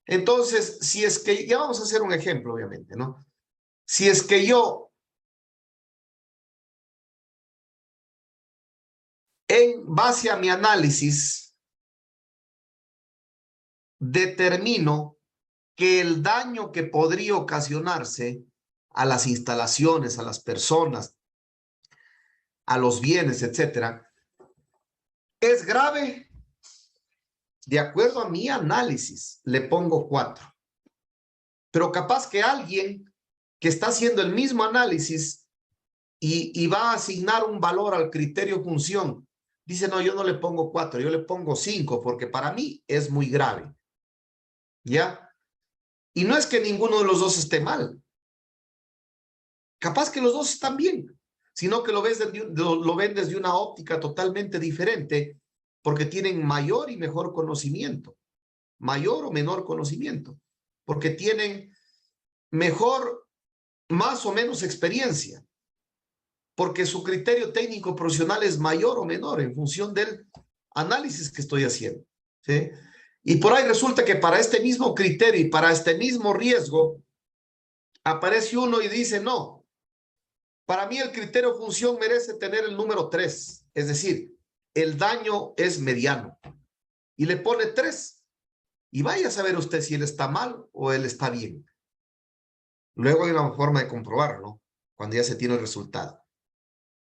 A: Entonces, si es que, ya vamos a hacer un ejemplo, obviamente, ¿no? Si es que yo, en base a mi análisis, determino que el daño que podría ocasionarse a las instalaciones, a las personas, a los bienes, etcétera, es grave, de acuerdo a mi análisis, le pongo 4. Pero capaz que alguien que está haciendo el mismo análisis y va a asignar un valor al criterio función, dice, no, yo no le pongo 4, yo le pongo 5, porque para mí es muy grave. ¿Ya? Y no es que ninguno de los dos esté mal. Capaz que los dos están bien, sino que lo ven desde una óptica totalmente diferente, porque tienen mayor y mejor conocimiento, mayor o menor conocimiento. porque tienen mejor, más o menos experiencia, porque su criterio técnico profesional es mayor o menor en función del análisis que estoy haciendo, ¿sí? Y por ahí resulta que para este mismo criterio y para este mismo riesgo, aparece uno y dice, no, para mí el criterio función merece tener el número 3, es decir, el daño es mediano, y le pone 3, y vaya a saber usted si él está mal o él está bien. Luego hay una forma de comprobarlo, ¿no? Cuando ya se tiene el resultado.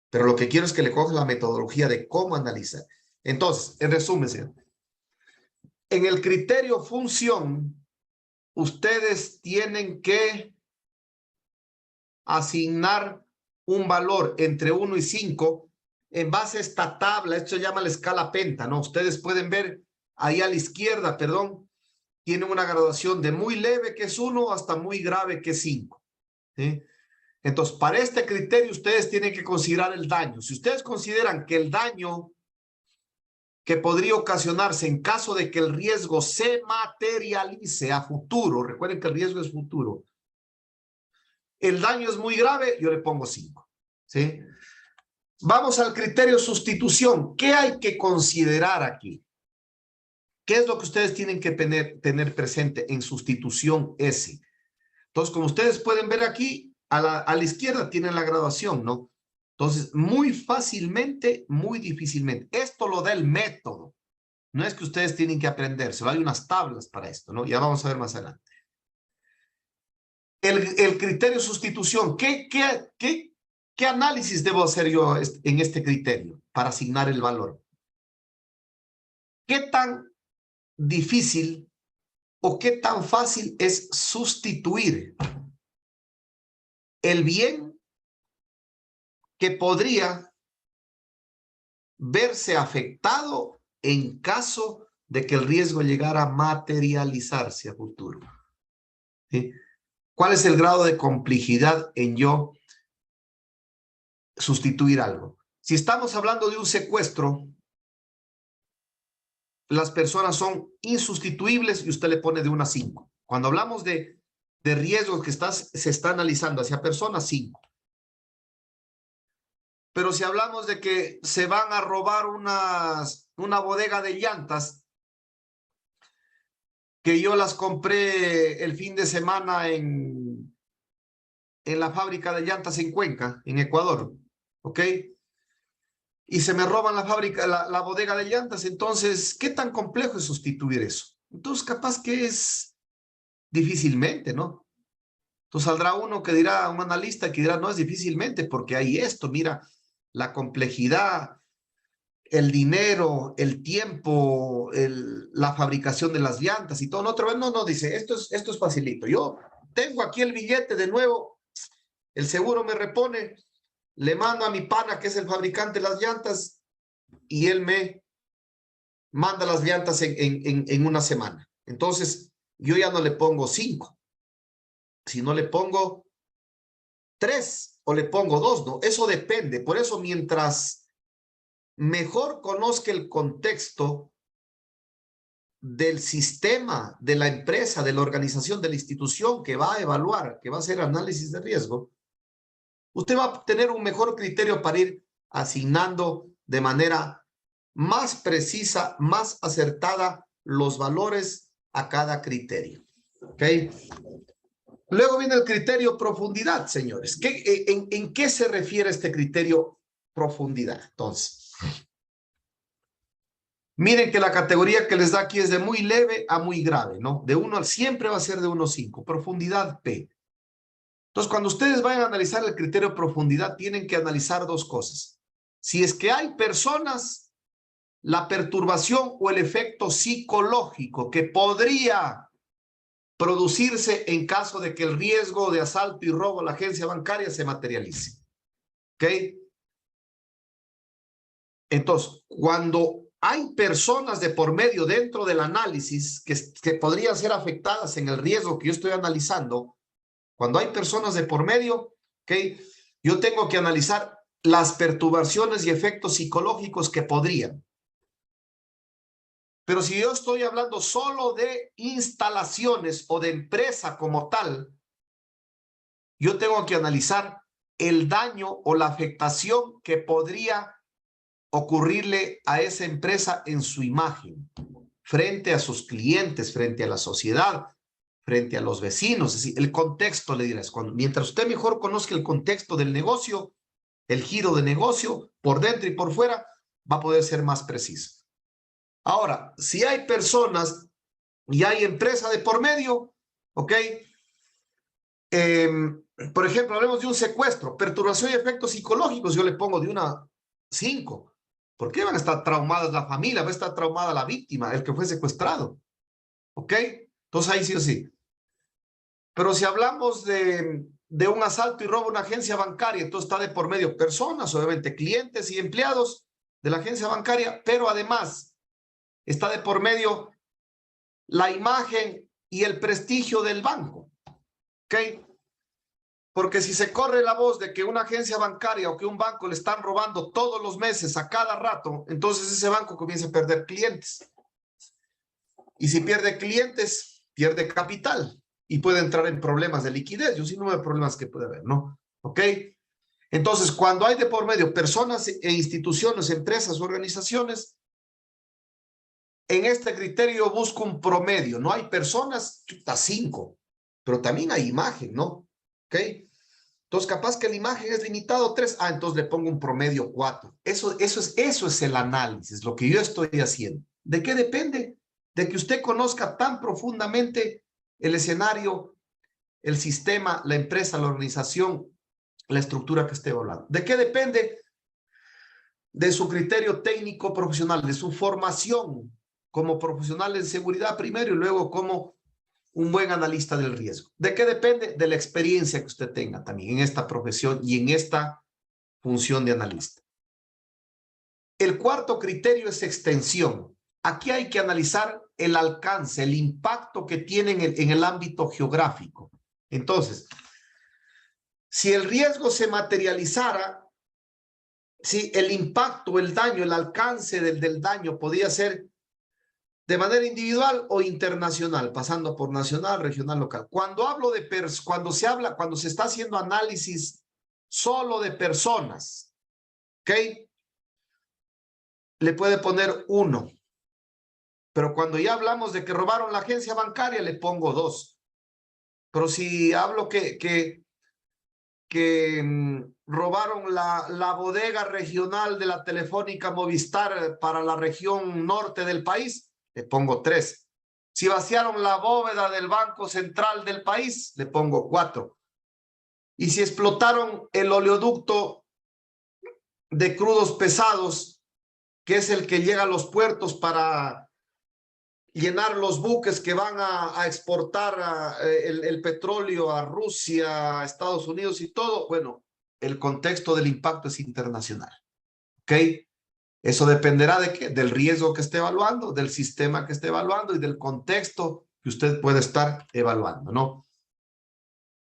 A: Pero lo que quiero es que le coja la metodología de cómo analizar. Entonces, en resumen, señor, en el criterio función, ustedes tienen que asignar un valor entre 1 y 5 en base a esta tabla. Esto se llama la escala Penta, ¿no? Ustedes pueden ver ahí a la izquierda, perdón, tienen una graduación de muy leve, que es 1, hasta muy grave, que es 5, ¿sí? Entonces, para este criterio, ustedes tienen que considerar el daño. Si ustedes consideran que el daño que podría ocasionarse en caso de que el riesgo se materialice a futuro, recuerden que el riesgo es futuro, el daño es muy grave, yo le pongo 5, ¿sí? Vamos al criterio sustitución. ¿Qué hay que considerar aquí? ¿Qué es lo que ustedes tienen que tener presente en sustitución S? Entonces, como ustedes pueden ver aquí, a la izquierda tienen la graduación, ¿no? Entonces, muy fácilmente, muy difícilmente. Esto lo da el método. No es que ustedes tienen que aprendérselo. Hay unas tablas para esto, ¿no? Ya vamos a ver más adelante. El criterio sustitución. ¿Qué análisis debo hacer yo en este criterio para asignar el valor? ¿Qué tan difícil o qué tan fácil es sustituir el bien que podría verse afectado en caso de que el riesgo llegara a materializarse a futuro? ¿Sí? ¿Cuál es el grado de complejidad en yo sustituir algo? Si estamos hablando de un secuestro, las personas son insustituibles y usted le pone de 1 a 5. Cuando hablamos de riesgos que se está analizando hacia personas, 5. Pero si hablamos de que se van a robar una bodega de llantas, que yo las compré el fin de semana en la fábrica de llantas en Cuenca, en Ecuador, ¿ok? Y se me roban la fábrica, la bodega de llantas, entonces, ¿qué tan complejo es sustituir eso? Entonces, capaz que es difícilmente, ¿no? Entonces saldrá uno que dirá, un analista que dirá, no es difícilmente, porque hay esto, mira, la complejidad, el dinero, el tiempo, la fabricación de las llantas y todo. Otra vez, no, dice, esto es facilito. Yo tengo aquí el billete de nuevo, el seguro me repone, le mando a mi pana, que es el fabricante de las llantas, y él me manda las llantas en una semana. Entonces, yo ya no le pongo 5, sino le pongo 3 o le pongo 2, ¿no? Eso depende. Por eso, mientras mejor conozca el contexto del sistema, de la empresa, de la organización, de la institución que va a evaluar, que va a hacer análisis de riesgo, usted va a tener un mejor criterio para ir asignando de manera más precisa, más acertada los valores a cada criterio. ¿Ok? Luego viene el criterio profundidad, señores. ¿En qué se refiere este criterio profundidad? Entonces, miren que la categoría que les da aquí es de muy leve a muy grave, ¿no? De 1 al siempre va a ser de 1 a 5. Profundidad P. Entonces, cuando ustedes vayan a analizar el criterio profundidad, tienen que analizar 2 cosas. Si es que hay personas, la perturbación o el efecto psicológico que podría producirse en caso de que el riesgo de asalto y robo a la agencia bancaria se materialice. ¿Ok? Entonces, cuando hay personas de por medio dentro del análisis que podrían ser afectadas en el riesgo que yo estoy analizando, cuando hay personas de por medio, ¿ok? Yo tengo que analizar las perturbaciones y efectos psicológicos que podrían Pero si yo estoy hablando solo de instalaciones o de empresa como tal, yo tengo que analizar el daño o la afectación que podría ocurrirle a esa empresa en su imagen, frente a sus clientes, frente a la sociedad, frente a los vecinos. Es decir, el contexto, le dirás, mientras usted mejor conozca el contexto del negocio, el giro de negocio, por dentro y por fuera, va a poder ser más preciso. Ahora, si hay personas y hay empresa de por medio, ¿ok? Por ejemplo, hablemos de un secuestro, perturbación y efectos psicológicos, yo le pongo de 1 a 5. ¿Por qué van a estar traumadas la familia? Va a estar traumada la víctima, el que fue secuestrado. ¿Ok? Entonces ahí sí o sí. Pero si hablamos de un asalto y robo a una agencia bancaria, entonces está de por medio personas, obviamente clientes y empleados de la agencia bancaria, pero además está de por medio la imagen y el prestigio del banco. ¿Ok? Porque si se corre la voz de que una agencia bancaria o que un banco le están robando todos los meses a cada rato, entonces ese banco comienza a perder clientes. Y si pierde clientes, pierde capital y puede entrar en problemas de liquidez. Yo sí no veo problemas que puede haber, ¿no? ¿Ok? Entonces, cuando hay de por medio personas e instituciones, empresas, organizaciones, en este criterio busco un promedio. No hay personas, chuta, 5, pero también hay imagen, ¿no? ¿Ok? Entonces, capaz que la imagen es limitado 3, entonces le pongo un promedio 4. Eso es el análisis, lo que yo estoy haciendo. ¿De qué depende? De que usted conozca tan profundamente el escenario, el sistema, la empresa, la organización, la estructura que esté evaluando. ¿De qué depende? De su criterio técnico profesional, de su formación como profesional en seguridad primero y luego como un buen analista del riesgo. ¿De qué depende? De la experiencia que usted tenga también en esta profesión y en esta función de analista. El cuarto criterio es extensión. Aquí hay que analizar el alcance, el impacto que tienen en el ámbito geográfico. Entonces, si el riesgo se materializara, si el impacto, el daño, el alcance del daño podía ser de manera individual o internacional, pasando por nacional, regional, local. Cuando hablo de cuando se está haciendo análisis solo de personas, ¿ok? Le puede poner 1. Pero cuando ya hablamos de que robaron la agencia bancaria, le pongo 2. Pero si hablo que robaron la bodega regional de la Telefónica Movistar para la región norte del país, le pongo 3. Si vaciaron la bóveda del Banco Central del país, le pongo 4. Y si explotaron el oleoducto de crudos pesados, que es el que llega a los puertos para llenar los buques que van a exportar el petróleo a Rusia, a Estados Unidos y todo, bueno, el contexto del impacto es internacional. ¿Ok? Eso dependerá de qué, del riesgo que esté evaluando, del sistema que esté evaluando y del contexto que usted puede estar evaluando, ¿no?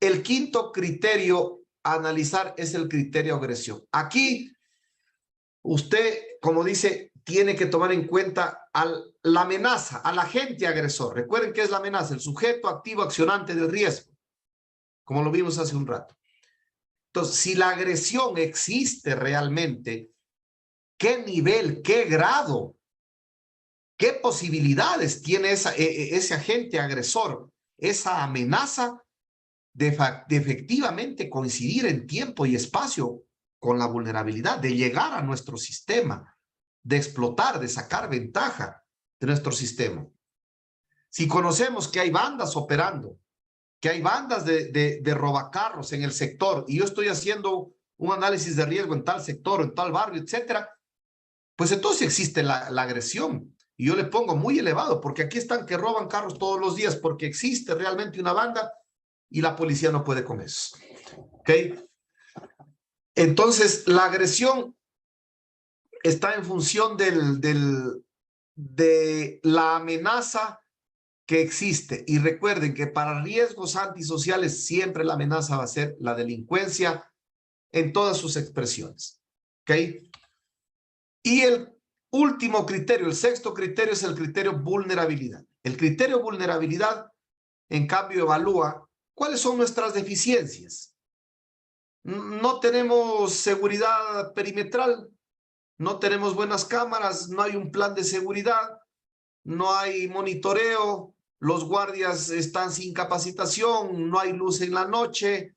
A: El quinto criterio a analizar es el criterio agresión. Aquí usted, como dice, tiene que tomar en cuenta la amenaza, al agente agresor. Recuerden qué es la amenaza, el sujeto activo accionante del riesgo, como lo vimos hace un rato. Entonces, si la agresión existe realmente, ¿qué nivel, qué grado, qué posibilidades tiene ese agente agresor, esa amenaza de efectivamente coincidir en tiempo y espacio con la vulnerabilidad, de llegar a nuestro sistema, de explotar, de sacar ventaja de nuestro sistema? Si conocemos que hay bandas operando, que hay bandas de robacarros en el sector, y yo estoy haciendo un análisis de riesgo en tal sector, en tal barrio, etcétera, pues entonces existe la agresión. Y yo le pongo muy elevado, porque aquí están que roban carros todos los días, porque existe realmente una banda y la policía no puede con eso. ¿Ok? Entonces, la agresión está en función de la amenaza que existe. Y recuerden que para riesgos antisociales siempre la amenaza va a ser la delincuencia en todas sus expresiones. ¿Ok? Y el último criterio, el sexto criterio es el criterio vulnerabilidad. El criterio vulnerabilidad, en cambio, evalúa cuáles son nuestras deficiencias. No tenemos seguridad perimetral, no tenemos buenas cámaras, no hay un plan de seguridad, no hay monitoreo, los guardias están sin capacitación, no hay luz en la noche.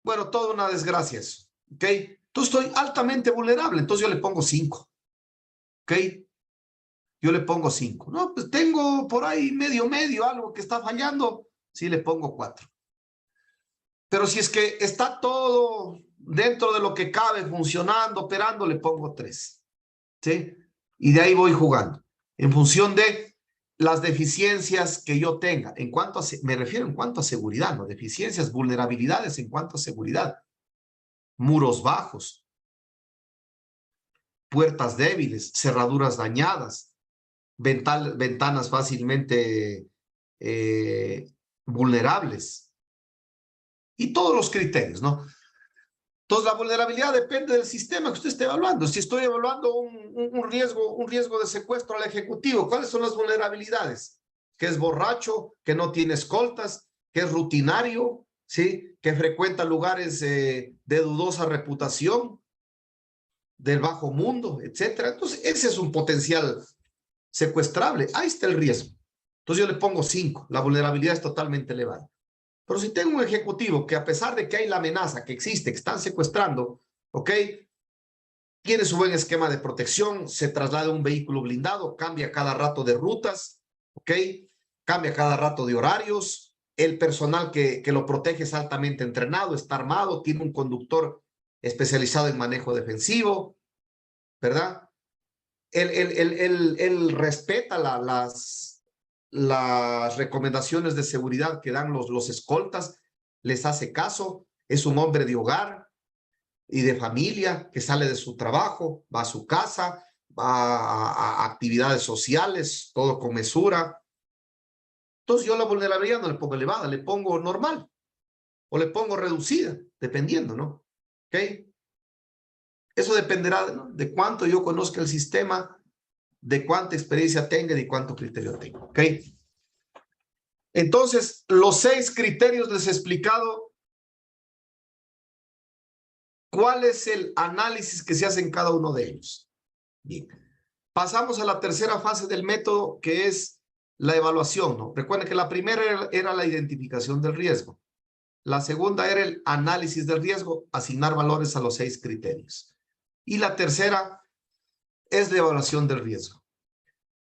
A: Bueno, toda una desgracia eso, ¿ok? Entonces estoy altamente vulnerable, entonces yo le pongo 5, ¿ok? Yo le pongo 5. No, pues tengo por ahí medio, algo que está fallando, sí le pongo 4. Pero si es que está todo dentro de lo que cabe, funcionando, operando, le pongo 3, ¿sí? Y de ahí voy jugando, en función de las deficiencias que yo tenga. En cuanto a, me refiero en cuanto a seguridad, ¿no? Deficiencias, vulnerabilidades en cuanto a seguridad. Muros bajos, puertas débiles, cerraduras dañadas, ventanas fácilmente vulnerables. Y todos los criterios, ¿no? Entonces, la vulnerabilidad depende del sistema que usted esté evaluando. Si estoy evaluando un riesgo de secuestro al ejecutivo, ¿cuáles son las vulnerabilidades? Que es borracho, que no tiene escoltas, que es rutinario, ¿sí? Que frecuenta lugares de dudosa reputación, del bajo mundo, etcétera. Entonces, ese es un potencial secuestrable. Ahí está el riesgo. Entonces, yo le pongo 5. La vulnerabilidad es totalmente elevada. Pero si tengo un ejecutivo que, a pesar de que hay la amenaza que existe, que están secuestrando, ¿ok? Tiene su buen esquema de protección, se traslada un vehículo blindado, cambia cada rato de rutas, ¿ok? Cambia cada rato de horarios, el personal que lo protege es altamente entrenado, está armado, tiene un conductor especializado en manejo defensivo, ¿verdad? Él respeta las recomendaciones de seguridad que dan los escoltas, les hace caso, es un hombre de hogar y de familia que sale de su trabajo, va a su casa, va a actividades sociales, todo con mesura. Entonces yo la vulnerabilidad no le pongo elevada, le pongo normal o le pongo reducida, dependiendo, ¿no? ¿Ok? Eso dependerá, ¿no?, de cuánto yo conozca el sistema, de cuánta experiencia tenga y de cuánto criterio tenga, ¿ok? Entonces, los 6 criterios les he explicado cuál es el análisis que se hace en cada uno de ellos. Bien, pasamos a la tercera fase del método, que es la evaluación, ¿no? Recuerden que la primera era la identificación del riesgo. La segunda era el análisis del riesgo, asignar valores a los 6 criterios. Y la tercera es la evaluación del riesgo.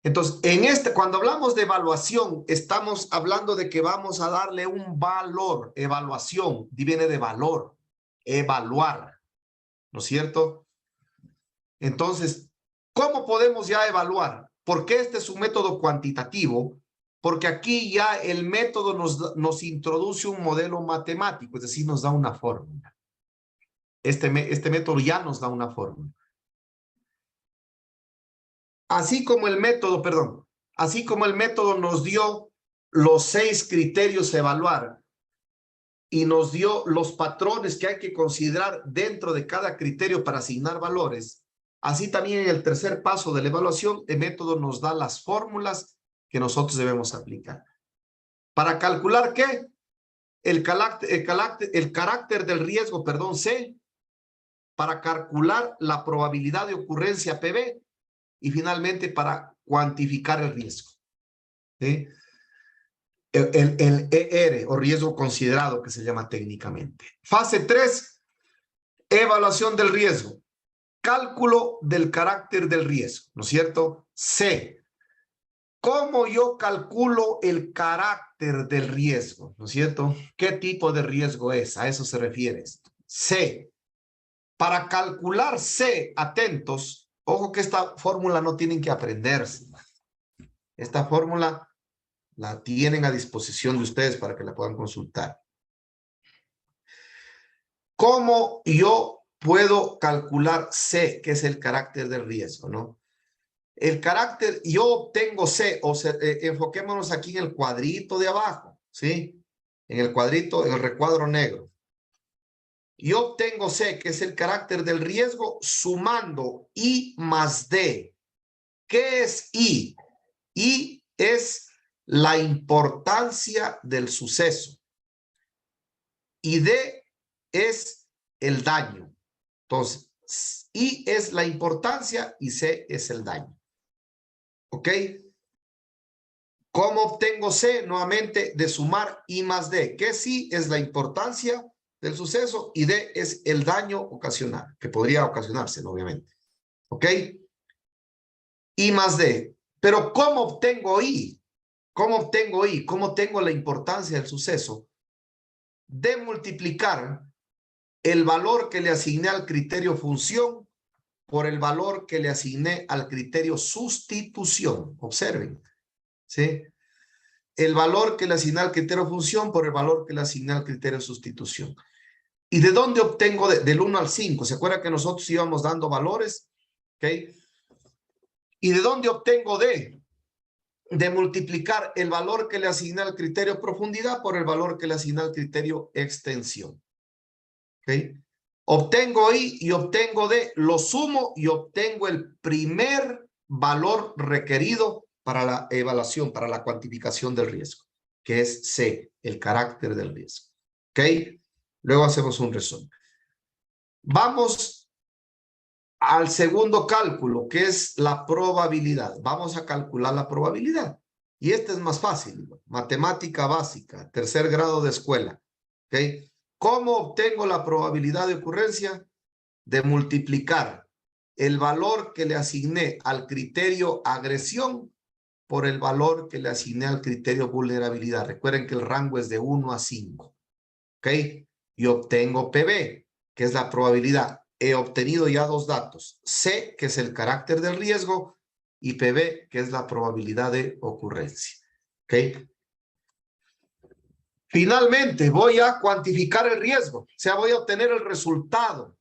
A: Entonces, cuando hablamos de evaluación, estamos hablando de que vamos a darle un valor. Evaluación viene de valor, evaluar, ¿no es cierto? Entonces, ¿cómo podemos ya evaluar? Porque este es un método cuantitativo, porque aquí ya el método nos introduce un modelo matemático, es decir, nos da una fórmula. Este método ya nos da una fórmula. Así como el método nos dio los 6 criterios a evaluar y nos dio los patrones que hay que considerar dentro de cada criterio para asignar valores, así también en el tercer paso de la evaluación, el método nos da las fórmulas que nosotros debemos aplicar. ¿Para calcular qué? El carácter del riesgo, C, para calcular la probabilidad de ocurrencia PB y finalmente para cuantificar el riesgo. ¿Sí? El ER o riesgo considerado, que se llama técnicamente. Fase 3, evaluación del riesgo. Cálculo del carácter del riesgo, ¿no es cierto? C, ¿cómo yo calculo el carácter del riesgo? ¿No es cierto? ¿Qué tipo de riesgo es? A eso se refiere esto. C, para calcular C, atentos, ojo que esta fórmula no tienen que aprenderse. Esta fórmula la tienen a disposición de ustedes para que la puedan consultar. ¿Cómo yo puedo calcular C, que es el carácter del riesgo, ¿no? El carácter, yo obtengo C, enfoquémonos aquí en el cuadrito de abajo, ¿sí? En el cuadrito, en el recuadro negro. Yo obtengo C, que es el carácter del riesgo, sumando I más D. ¿Qué es I? I es la importancia del suceso. Y D es el daño. Entonces, I es la importancia y C es el daño. ¿Ok? ¿Cómo obtengo C? Nuevamente, de sumar I más D. Que sí es la importancia del suceso y D es el daño ocasional, que podría ocasionarse, obviamente. ¿Ok? I más D. Pero ¿cómo obtengo I? ¿Cómo obtengo I? ¿Cómo tengo la importancia del suceso? De multiplicar el valor que le asigné al criterio función por el valor que le asigné al criterio sustitución. Observen, ¿sí? El valor que le asigné al criterio función por el valor que le asigné al criterio sustitución. ¿Y de dónde obtengo? Del 1 al 5. ¿Se acuerda que nosotros íbamos dando valores? ¿Ok? ¿Y de dónde obtengo D? De multiplicar el valor que le asigné al criterio profundidad por el valor que le asigné al criterio extensión. ¿Ok? Obtengo I y obtengo D, lo sumo y obtengo el primer valor requerido para la evaluación, para la cuantificación del riesgo, que es C, el carácter del riesgo. ¿Ok? Luego hacemos un resumen. Vamos al segundo cálculo, que es la probabilidad. Vamos a calcular la probabilidad. Y este es más fácil. Matemática básica, tercer grado de escuela. ¿Ok? ¿Cómo obtengo la probabilidad de ocurrencia? De multiplicar el valor que le asigné al criterio agresión por el valor que le asigné al criterio vulnerabilidad. Recuerden que el rango es de 1 a 5. ¿Ok? Y obtengo PB, que es la probabilidad. He obtenido ya dos datos. C, que es el carácter del riesgo, y PB, que es la probabilidad de ocurrencia. ¿Ok? Finalmente, voy a cuantificar el riesgo. O sea, voy a obtener el resultado.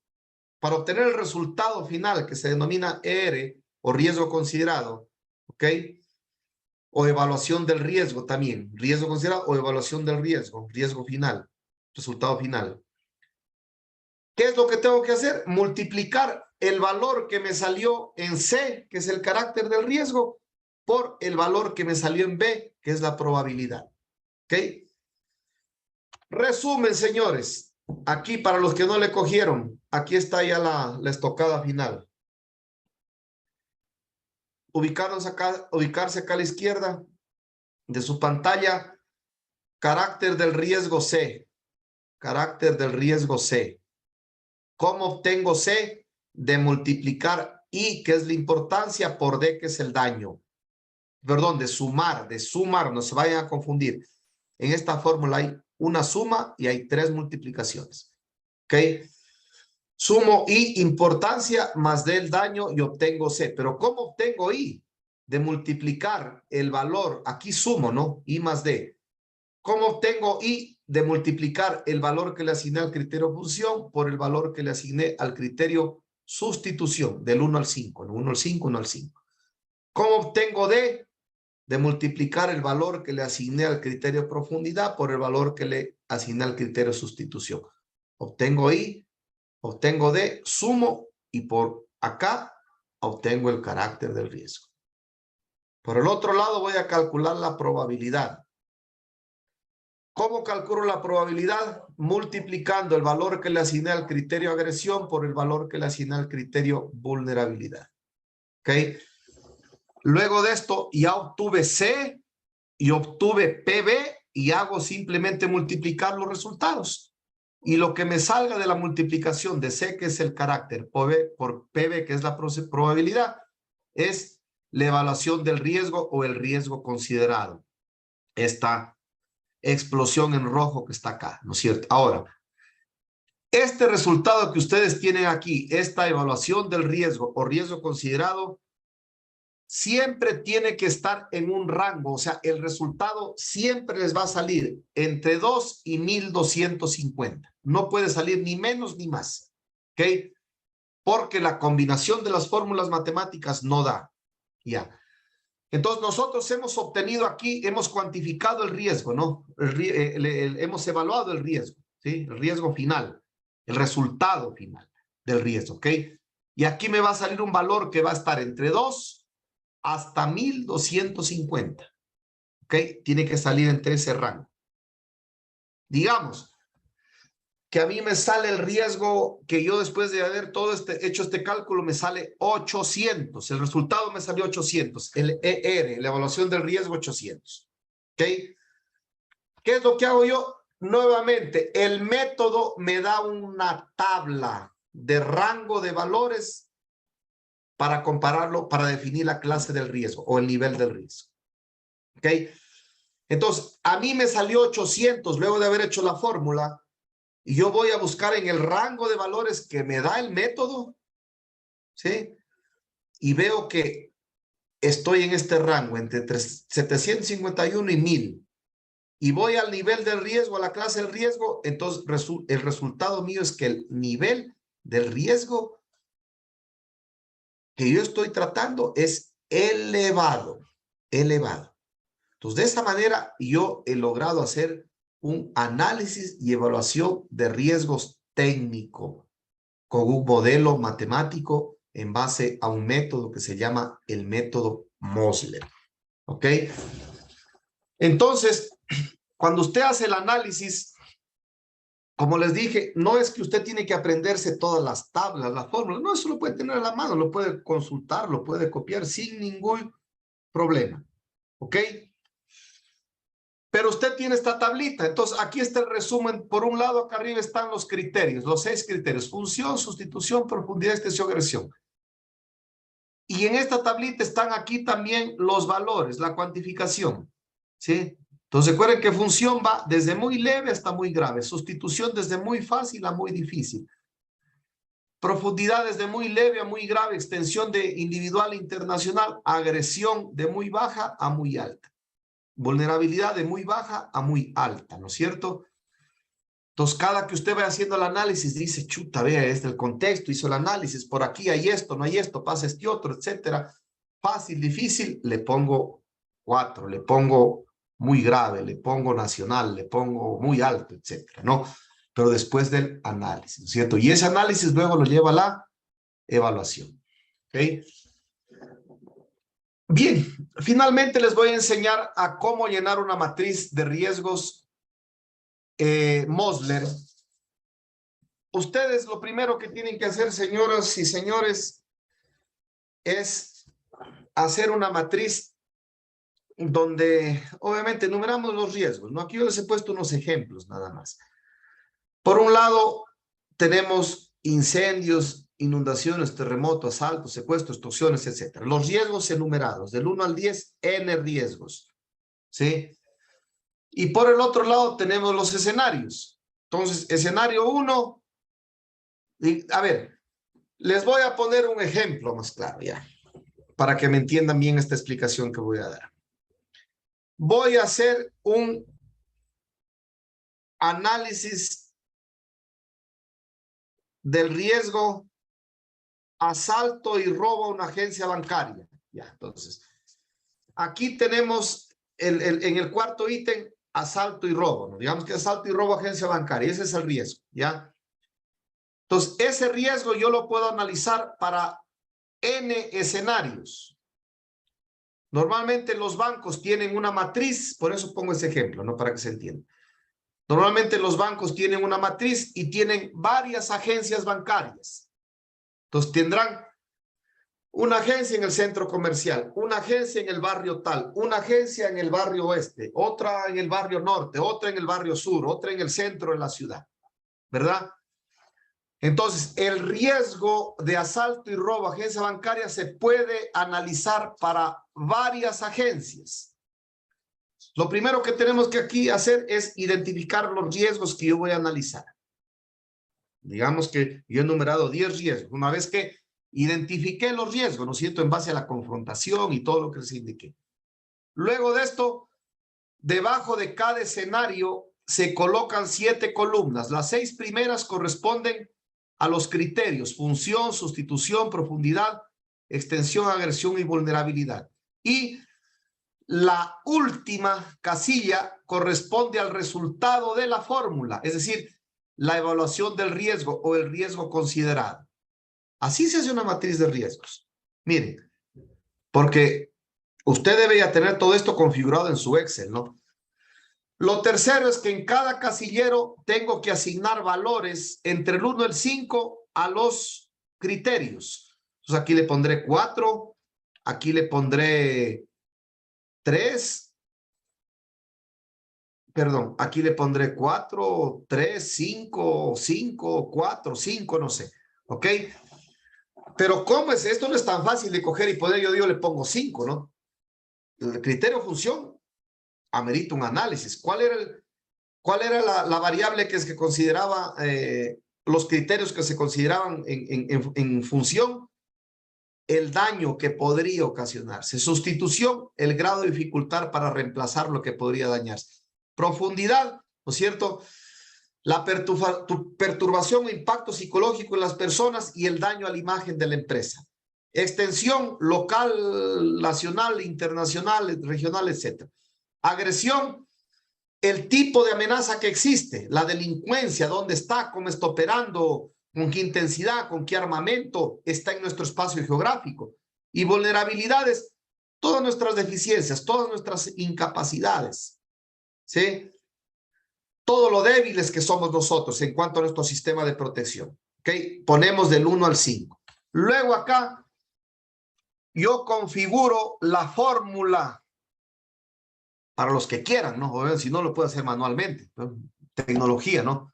A: Para obtener el resultado final, que se denomina ER, o riesgo considerado, ¿ok? O evaluación del riesgo también. Riesgo considerado o evaluación del riesgo. Riesgo final. Resultado final. ¿Qué es lo que tengo que hacer? Multiplicar el valor que me salió en C, que es el carácter del riesgo, por el valor que me salió en B, que es la probabilidad. ¿Ok? Resumen, señores. Aquí, para los que no le cogieron, aquí está ya la estocada final. Ubicarse acá a la izquierda de su pantalla. Carácter del riesgo C. Carácter del riesgo C. ¿Cómo obtengo C? De multiplicar I, que es la importancia, por D, que es el daño. Perdón, de sumar, no se vayan a confundir. En esta fórmula hay una suma y hay tres multiplicaciones. ¿Ok? Sumo I, importancia, más D, el daño, y obtengo C. Pero ¿cómo obtengo I? De multiplicar el valor, aquí sumo, ¿no? I más D. ¿Cómo obtengo I? De multiplicar el valor que le asigné al criterio función por el valor que le asigné al criterio sustitución, del 1 al 5, ¿no? 1 al 5, 1 al 5. ¿Cómo obtengo D? De multiplicar el valor que le asigné al criterio profundidad por el valor que le asigné al criterio sustitución. Obtengo I, obtengo D, sumo y por acá obtengo el carácter del riesgo. Por el otro lado voy a calcular la probabilidad. ¿Cómo calculo la probabilidad? Multiplicando el valor que le asigné al criterio agresión por el valor que le asigné al criterio vulnerabilidad. ¿Ok? Luego de esto ya obtuve C y obtuve PB y hago simplemente multiplicar los resultados. Y lo que me salga de la multiplicación de C, que es el carácter, por PB, que es la probabilidad, es la evaluación del riesgo o el riesgo considerado. Esta explosión en rojo que está acá, ¿no es cierto? Ahora, este resultado que ustedes tienen aquí, esta evaluación del riesgo o riesgo considerado, siempre tiene que estar en un rango, o sea, el resultado siempre les va a salir entre 2 y 1250. No puede salir ni menos ni más, ¿ok? Porque la combinación de las fórmulas matemáticas no da, ya. Entonces nosotros hemos obtenido aquí, hemos cuantificado el riesgo, ¿no? Hemos evaluado el riesgo, ¿sí? El riesgo final, el resultado final del riesgo, ¿ok? Y aquí me va a salir un valor que va a estar entre 2 hasta 1250. ¿Ok? Tiene que salir entre ese rango. Digamos que a mí me sale el riesgo que yo después de haber hecho este cálculo me sale 800. El resultado me salió 800. El ER, la evaluación del riesgo 800. ¿Ok? ¿Qué es lo que hago yo? Nuevamente, el método me da una tabla de rango de valores para compararlo, para definir la clase del riesgo o el nivel del riesgo. ¿Ok? Entonces, a mí me salió 800 luego de haber hecho la fórmula. Y yo voy a buscar en el rango de valores que me da el método, ¿sí? Y veo que estoy en este rango entre 751 y 1000. Y voy al nivel del riesgo, a la clase del riesgo, entonces el resultado mío es que el nivel del riesgo que yo estoy tratando es elevado, elevado. Entonces, de esa manera yo he logrado hacer un análisis y evaluación de riesgos técnico con un modelo matemático en base a un método que se llama el método Mosler. ¿Ok? Entonces, cuando usted hace el análisis, como les dije, no es que usted tiene que aprenderse todas las tablas, las fórmulas, no, eso lo puede tener a la mano, lo puede consultar, lo puede copiar sin ningún problema. ¿Ok? Pero usted tiene esta tablita, entonces aquí está el resumen. Por un lado, acá arriba están los criterios, los 6 criterios: función, sustitución, profundidad, extensión, agresión. Y en esta tablita están aquí también los valores, la cuantificación, ¿sí? Entonces recuerden que función va desde muy leve hasta muy grave, sustitución desde muy fácil a muy difícil, profundidad desde muy leve a muy grave, extensión de individual e internacional, agresión de muy baja a muy alta, vulnerabilidad de muy baja a muy alta, ¿no es cierto? Entonces, cada que usted vaya haciendo el análisis, dice, chuta, vea, este el contexto, hizo el análisis, por aquí hay esto, no hay esto, pasa este otro, etcétera. Fácil, difícil, le pongo 4, le pongo muy grave, le pongo nacional, le pongo muy alto, etcétera, ¿no? Pero después del análisis, ¿no es cierto? Y ese análisis luego lo lleva a la evaluación, ¿ok? Bien, finalmente les voy a enseñar a cómo llenar una matriz de riesgos Mosler. Ustedes lo primero que tienen que hacer, señoras y señores, es hacer una matriz donde obviamente enumeramos los riesgos, ¿no? Aquí yo les he puesto unos ejemplos nada más. Por un lado, tenemos incendios, inundaciones, terremotos, asaltos, secuestros, extorsiones, etcétera. Los riesgos enumerados, del 1 al 10, N riesgos, ¿sí? Y por el otro lado tenemos los escenarios. Entonces, escenario 1, a ver, les voy a poner un ejemplo más claro ya, para que me entiendan bien esta explicación que voy a dar. Voy a hacer un análisis del riesgo asalto y robo a una agencia bancaria. Ya, entonces, aquí tenemos en el cuarto ítem, asalto y robo, ¿no? Digamos que asalto y robo a agencia bancaria, ese es el riesgo, ¿ya? Entonces, ese riesgo yo lo puedo analizar para N escenarios. Normalmente los bancos tienen una matriz, por eso pongo ese ejemplo, ¿no? Para que se entienda. Normalmente los bancos tienen una matriz y tienen varias agencias bancarias. Entonces tendrán una agencia en el centro comercial, una agencia en el barrio tal, una agencia en el barrio oeste, otra en el barrio norte, otra en el barrio sur, otra en el centro de la ciudad, ¿verdad? Entonces, el riesgo de asalto y robo a agencia bancaria se puede analizar para varias agencias. Lo primero que tenemos que aquí hacer es identificar los riesgos que yo voy a analizar. Digamos que yo he enumerado 10 riesgos. Una vez que identifiqué los riesgos, ¿no es cierto?, en base a la confrontación y todo lo que les indiqué. Luego de esto, debajo de cada escenario se colocan 7 columnas. Las 6 primeras corresponden a los criterios: función, sustitución, profundidad, extensión, agresión y vulnerabilidad. Y la última casilla corresponde al resultado de la fórmula, es decir, la evaluación del riesgo o el riesgo considerado. Así se hace una matriz de riesgos. Miren, porque Usted debe ya tener todo esto configurado en su Excel, ¿no? Lo tercero es que en cada casillero tengo que asignar valores entre el 1 y el 5 a los criterios. Entonces aquí le pondré 4, aquí le pondré 3, perdón, aquí le pondré 4, 3, 5, 5, 4, 5, no sé, ¿ok? Pero ¿cómo es? Esto no es tan fácil de coger y poner, yo digo, le pongo 5, ¿no? El criterio función amerita un análisis. ¿Cuál era la variable que consideraba, los criterios que se consideraban en función? El daño que podría ocasionarse. Sustitución, el grado de dificultad para reemplazar lo que podría dañarse. Profundidad, ¿no es cierto? La perturbación o impacto psicológico en las personas y el daño a la imagen de la empresa. Extensión local, nacional, internacional, regional, etc. Agresión, el tipo de amenaza que existe, la delincuencia, dónde está, cómo está operando, con qué intensidad, con qué armamento está en nuestro espacio geográfico. Y vulnerabilidades, todas nuestras deficiencias, todas nuestras incapacidades, ¿sí? Todo lo débiles que somos nosotros en cuanto a nuestro sistema de protección. ¿Ok? Ponemos del 1 al 5. Luego acá, yo configuro la fórmula para los que quieran, ¿no? Si no, lo puedo hacer manualmente, ¿no? Tecnología, ¿no?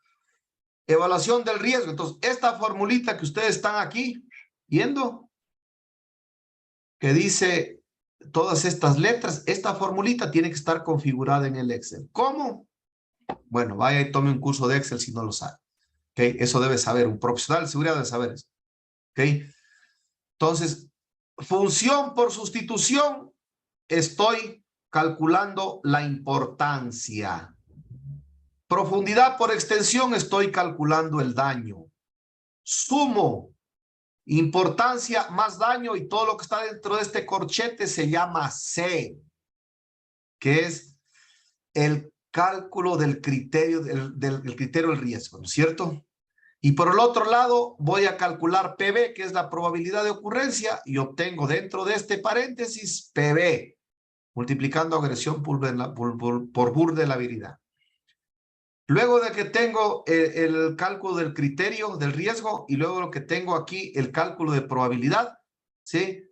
A: Evaluación del riesgo. Entonces, esta formulita que ustedes están aquí viendo, que dice todas estas letras, esta formulita tiene que estar configurada en el Excel. ¿Cómo? Bueno, vaya y tome un curso de Excel si no lo sabe. ¿Okay? Eso debe saber, un profesional de seguridad debe saber eso. ¿Okay? Entonces, función por sustitución, estoy calculando la importancia. Profundidad por extensión, estoy calculando el daño. Sumo, importancia más daño y todo lo que está dentro de este corchete se llama C, que es el cálculo del criterio del criterio del riesgo, ¿no es cierto? Y por el otro lado voy a calcular PB, que es la probabilidad de ocurrencia, y obtengo dentro de este paréntesis PB, multiplicando agresión por vulnerabilidad. Luego de que tengo el cálculo del criterio del riesgo y luego lo que tengo aquí, el cálculo de probabilidad, ¿sí?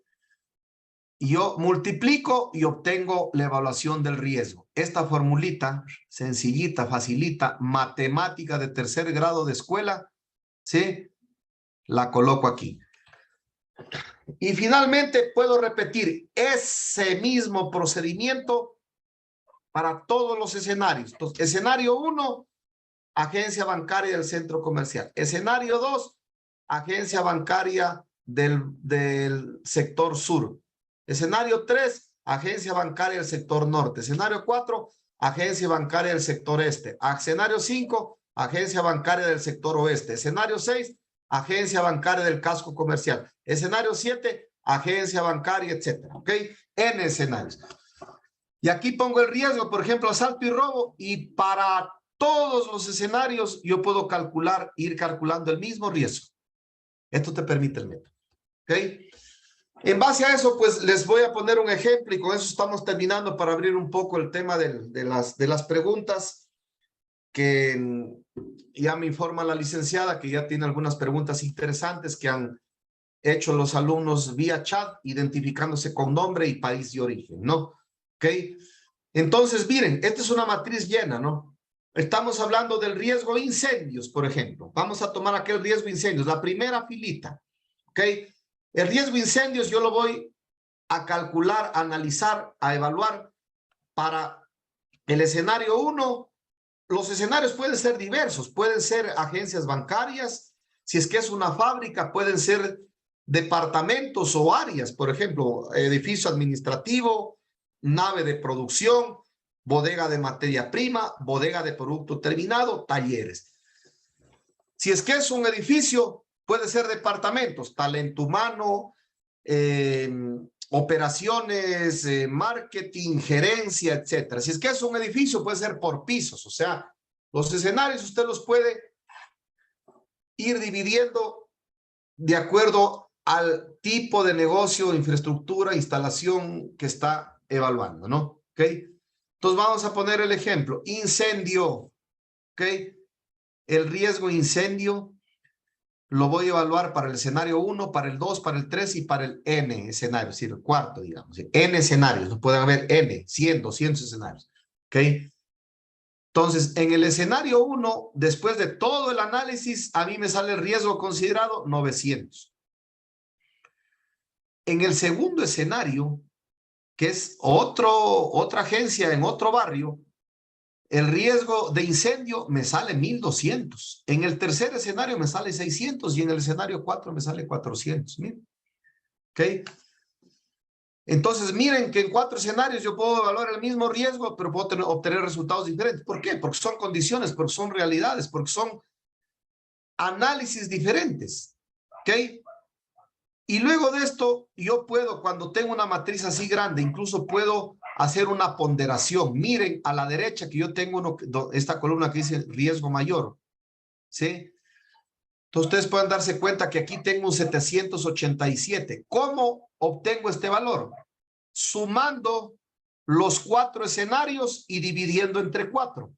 A: Y yo multiplico y obtengo la evaluación del riesgo. Esta formulita, sencillita, facilita, matemática de tercer grado de escuela, ¿sí? La coloco aquí. Y finalmente puedo repetir ese mismo procedimiento para todos los escenarios. Entonces, escenario 1, agencia bancaria del centro comercial. Escenario 2, agencia bancaria del sector sur. Escenario 3, agencia bancaria del sector norte. Escenario 4, agencia bancaria del sector este. Escenario 5, agencia bancaria del sector oeste. Escenario 6, agencia bancaria del casco comercial. Escenario 7, agencia bancaria, etcétera. ¿Ok? En escenarios. Y aquí pongo el riesgo, por ejemplo, asalto y robo, y para todos los escenarios yo puedo ir calculando el mismo riesgo. Esto te permite el método. ¿Ok? En base a eso, pues les voy a poner un ejemplo y con eso estamos terminando para abrir un poco el tema de las preguntas que ya me informa la licenciada que ya tiene algunas preguntas interesantes que han hecho los alumnos vía chat, identificándose con nombre y país de origen, ¿no? ¿Ok? Entonces, miren, esta es una matriz llena, ¿no? Estamos hablando del riesgo de incendios, por ejemplo. Vamos a tomar aquel riesgo de incendios, la primera filita, ¿ok? El riesgo de incendios yo lo voy a calcular, a analizar, a evaluar para el escenario 1. Los escenarios pueden ser diversos, pueden ser agencias bancarias, si es que es una fábrica, pueden ser departamentos o áreas, por ejemplo, edificio administrativo, nave de producción, bodega de materia prima, bodega de producto terminado, talleres. Si es que es un edificio, puede ser departamentos, talento humano, operaciones, marketing, gerencia, etcétera. Si es que es un edificio, puede ser por pisos, o sea, los escenarios usted los puede ir dividiendo de acuerdo al tipo de negocio, infraestructura, instalación que está evaluando, ¿no? ¿Ok? Entonces vamos a poner el ejemplo. Incendio, ¿ok? El riesgo incendio lo voy a evaluar para el escenario 1, para el 2, para el 3 y para el N escenario, es decir, el cuarto, digamos. N escenarios, no pueden haber N, 100, 200 escenarios, ¿ok? Entonces, en el escenario 1, después de todo el análisis, a mí me sale el riesgo considerado 900. En el segundo escenario, que es otra agencia en otro barrio, el riesgo de incendio me sale 1200. En el tercer escenario me sale 600 y en el escenario 4 me sale 400. Miren. ¿Ok? Entonces, miren que en 4 escenarios yo puedo evaluar el mismo riesgo, pero puedo obtener resultados diferentes. ¿Por qué? Porque son condiciones, porque son realidades, porque son análisis diferentes. ¿Ok? Y luego de esto, yo puedo, cuando tengo una matriz así grande, incluso puedo hacer una ponderación. Miren a la derecha que yo tengo esta columna que dice riesgo mayor. ¿Sí? Entonces ustedes pueden darse cuenta que aquí tengo un 787. ¿Cómo obtengo este valor? Sumando los 4 escenarios y dividiendo entre 4.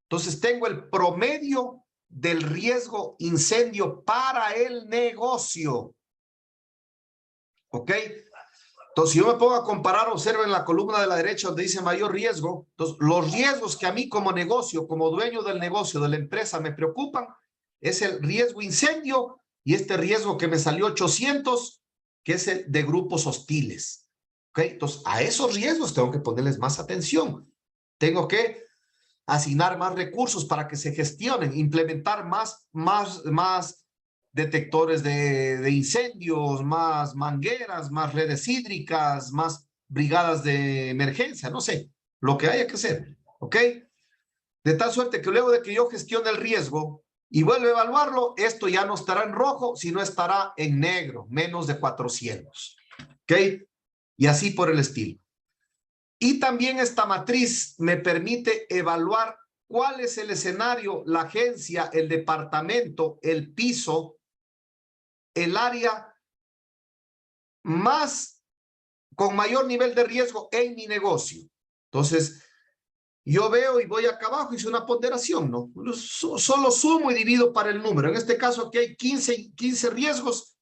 A: Entonces tengo el promedio del riesgo incendio para el negocio. ¿Ok? Entonces, si yo me pongo a comparar, observen la columna de la derecha donde dice mayor riesgo. Entonces, los riesgos que a mí como negocio, como dueño del negocio, de la empresa, me preocupan, es el riesgo incendio y este riesgo que me salió 800, que es el de grupos hostiles. ¿Ok? Entonces, a esos riesgos tengo que ponerles más atención. Tengo que asignar más recursos para que se gestionen, implementar más detectores de incendios, más mangueras, más redes hídricas, más brigadas de emergencia, no sé, lo que haya que hacer, ¿ok? De tal suerte que luego de que yo gestione el riesgo y vuelva a evaluarlo, esto ya no estará en rojo, sino estará en negro, menos de 400, ¿ok? Y así por el estilo. Y también esta matriz me permite evaluar cuál es el escenario, la agencia, el departamento, el piso, el área con mayor nivel de riesgo en mi negocio. Entonces, yo veo y voy acá abajo, hice una ponderación, ¿no? Solo sumo y divido para el número. En este caso aquí hay 15 riesgos,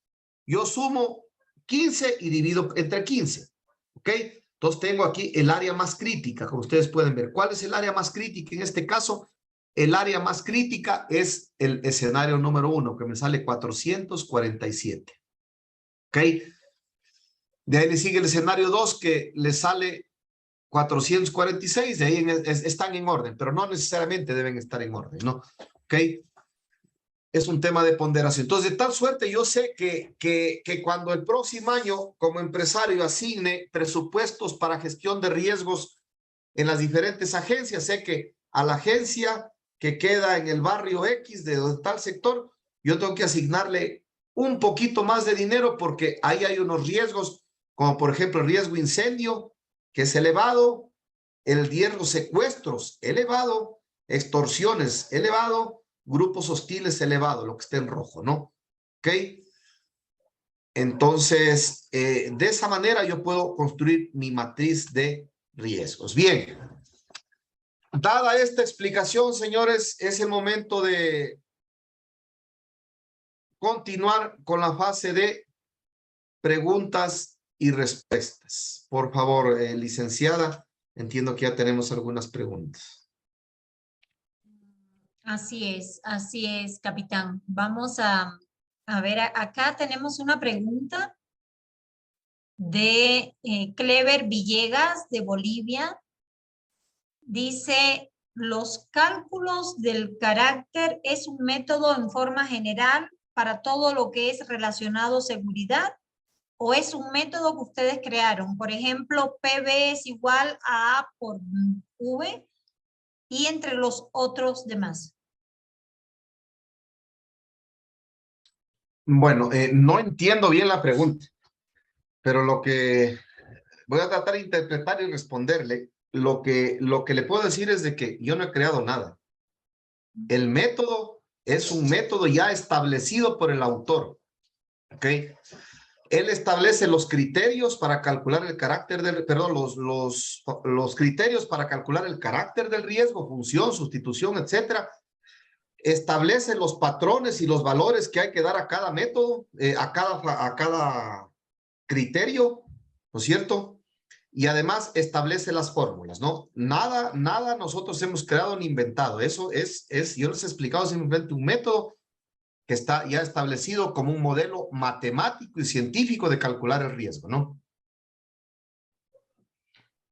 A: yo sumo 15 y divido entre 15, ¿ok? Entonces tengo aquí el área más crítica, como ustedes pueden ver. ¿Cuál es el área más crítica? En este caso, el área más crítica es el escenario número 1, que me sale 447. ¿Ok? De ahí le sigue el escenario 2, que le sale 446. De ahí están en orden, pero no necesariamente deben estar en orden, ¿no? ¿Ok? Es un tema de ponderación. Entonces, de tal suerte, yo sé que cuando el próximo año, como empresario, asigne presupuestos para gestión de riesgos en las diferentes agencias, sé que a la agencia que queda en el barrio X de tal sector, yo tengo que asignarle un poquito más de dinero porque ahí hay unos riesgos, como por ejemplo el riesgo incendio, que es elevado, el riesgo secuestros elevado, extorsiones elevado, grupos hostiles elevado, lo que esté en rojo, ¿no? ¿Ok? Entonces, de esa manera yo puedo construir mi matriz de riesgos. Bien, dada esta explicación, señores, es el momento de continuar con la fase de preguntas y respuestas. Por favor, licenciada, entiendo que ya tenemos algunas preguntas.
B: Así es, capitán. Vamos a ver, acá tenemos una pregunta de Clever Villegas, de Bolivia. Dice, ¿los cálculos del carácter es un método en forma general para todo lo que es relacionado a seguridad? ¿O es un método que ustedes crearon? Por ejemplo, PB es igual a A por V y entre los otros demás.
A: Bueno, no entiendo bien la pregunta, pero lo que voy a tratar de interpretar y responderle, lo que le puedo decir es de que yo no he creado nada. El método es un método ya establecido por el autor. ¿Ok? Él establece los criterios para calcular el carácter del, perdón, los criterios para calcular el carácter del riesgo, función, sustitución, etcétera. Establece los patrones y los valores que hay que dar a cada método, a cada criterio, ¿no es cierto? Y además establece las fórmulas, ¿no? Nada nosotros hemos creado ni inventado. Eso yo les he explicado simplemente un método que está ya establecido como un modelo matemático y científico de calcular el riesgo, ¿no?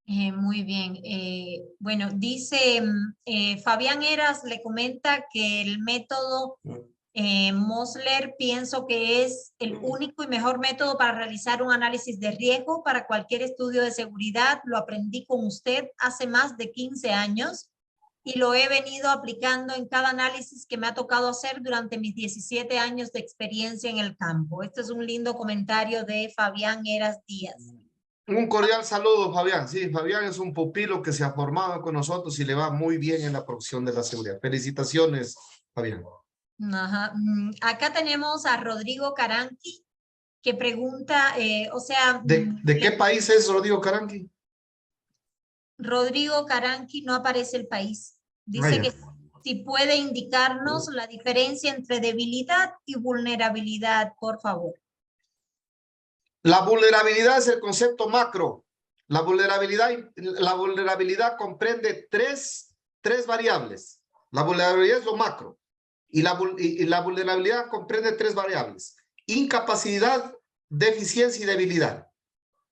B: Muy bien. Bueno, dice Fabián Heras, le comenta que el método Mosler pienso que es el único y mejor método para realizar un análisis de riesgo para cualquier estudio de seguridad. Lo aprendí con usted hace más de 15 años y lo he venido aplicando en cada análisis que me ha tocado hacer durante mis 17 años de experiencia en el campo. Este es un lindo comentario de Fabián Heras Díaz.
A: Un cordial saludo, Fabián. Sí, Fabián es un pupilo que se ha formado con nosotros y le va muy bien en la profesión de la seguridad. Felicitaciones, Fabián.
B: Ajá. Acá tenemos a Rodrigo Caranqui, que pregunta, o sea...
A: ¿De qué país es Rodrigo Caranqui?
B: Rodrigo Caranqui, no aparece el país. Dice que si puede indicarnos la diferencia entre debilidad y vulnerabilidad, por favor.
A: La vulnerabilidad es el concepto macro. La vulnerabilidad comprende tres variables. La vulnerabilidad es lo macro. Y la vulnerabilidad comprende tres variables: incapacidad, deficiencia y debilidad.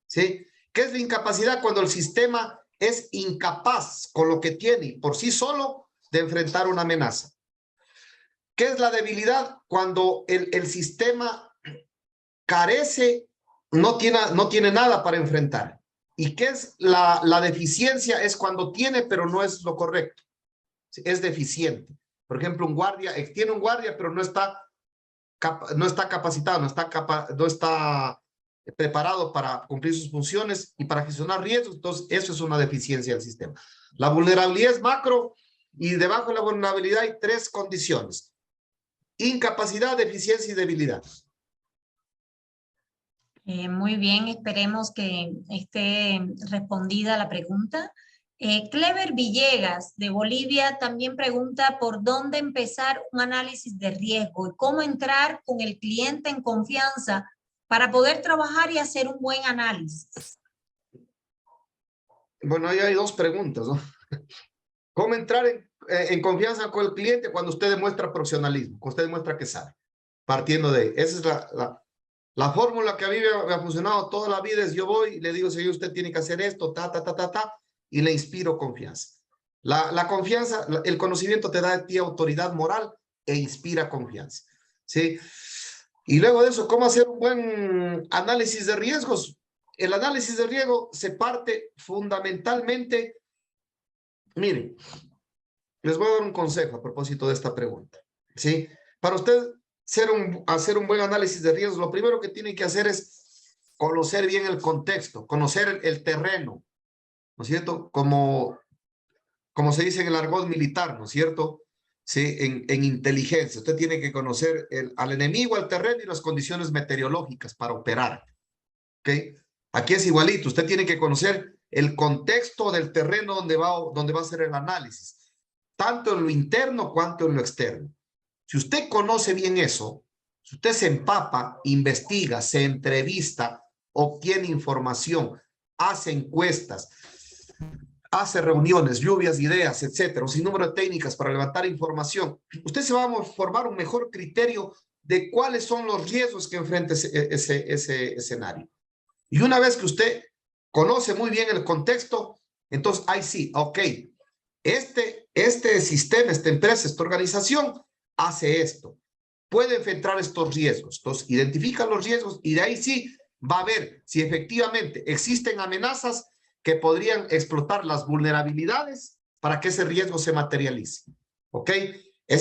A: ¿Sí? ¿Qué es la incapacidad? Cuando el sistema es incapaz con lo que tiene por sí solo de enfrentar una amenaza. ¿Qué es la debilidad? Cuando el sistema carece, no tiene nada para enfrentar. ¿Y qué es la deficiencia? Es cuando tiene, pero no es lo correcto. Es deficiente. Por ejemplo, un guardia tiene un guardia, pero no está capacitado, no está preparado para cumplir sus funciones y para gestionar riesgos. Entonces, eso es una deficiencia del sistema. La vulnerabilidad es macro y debajo de la vulnerabilidad hay tres condiciones: incapacidad, deficiencia y debilidad.
B: Muy bien, esperemos que esté respondida la pregunta. Clever Villegas, de Bolivia, también pregunta por dónde empezar un análisis de riesgo y cómo entrar con el cliente en confianza para poder trabajar y hacer un buen análisis.
A: Bueno, ahí hay dos preguntas, ¿no? ¿Cómo entrar en confianza con el cliente? Cuando usted demuestra profesionalismo, cuando usted demuestra que sabe. Partiendo de ahí. Esa es la fórmula que a mí me ha funcionado toda la vida. Es yo voy y le digo: señor, usted tiene que hacer esto, y le inspiro confianza. La confianza, el conocimiento te da a ti autoridad moral e inspira confianza. ¿Sí? Y luego de eso, ¿cómo hacer un buen análisis de riesgos? El análisis de riesgo se parte fundamentalmente. Miren, les voy a dar un consejo a propósito de esta pregunta. ¿Sí? Para usted hacer un buen análisis de riesgos, lo primero que tiene que hacer es conocer bien el contexto, conocer el terreno, ¿no es cierto? Como se dice en el argot militar, ¿no es cierto? Sí, en inteligencia. Usted tiene que conocer al enemigo, al terreno y las condiciones meteorológicas para operar. ¿Ok? Aquí es igualito. Usted tiene que conocer el contexto del terreno donde va a hacer el análisis, tanto en lo interno cuanto en lo externo. Si usted conoce bien eso, si usted se empapa, investiga, se entrevista, obtiene información, hace encuestas, hace reuniones, lluvias de ideas, etcétera, un sinnúmero de técnicas para levantar información, usted se va a formar un mejor criterio de cuáles son los riesgos que enfrenta ese escenario. Y una vez que usted conoce muy bien el contexto, entonces ahí sí, ok, este sistema, esta empresa, esta organización hace esto, puede enfrentar estos riesgos. Entonces identifica los riesgos y de ahí sí va a ver si efectivamente existen amenazas que podrían explotar las vulnerabilidades para que ese riesgo se materialice. ¿Ok?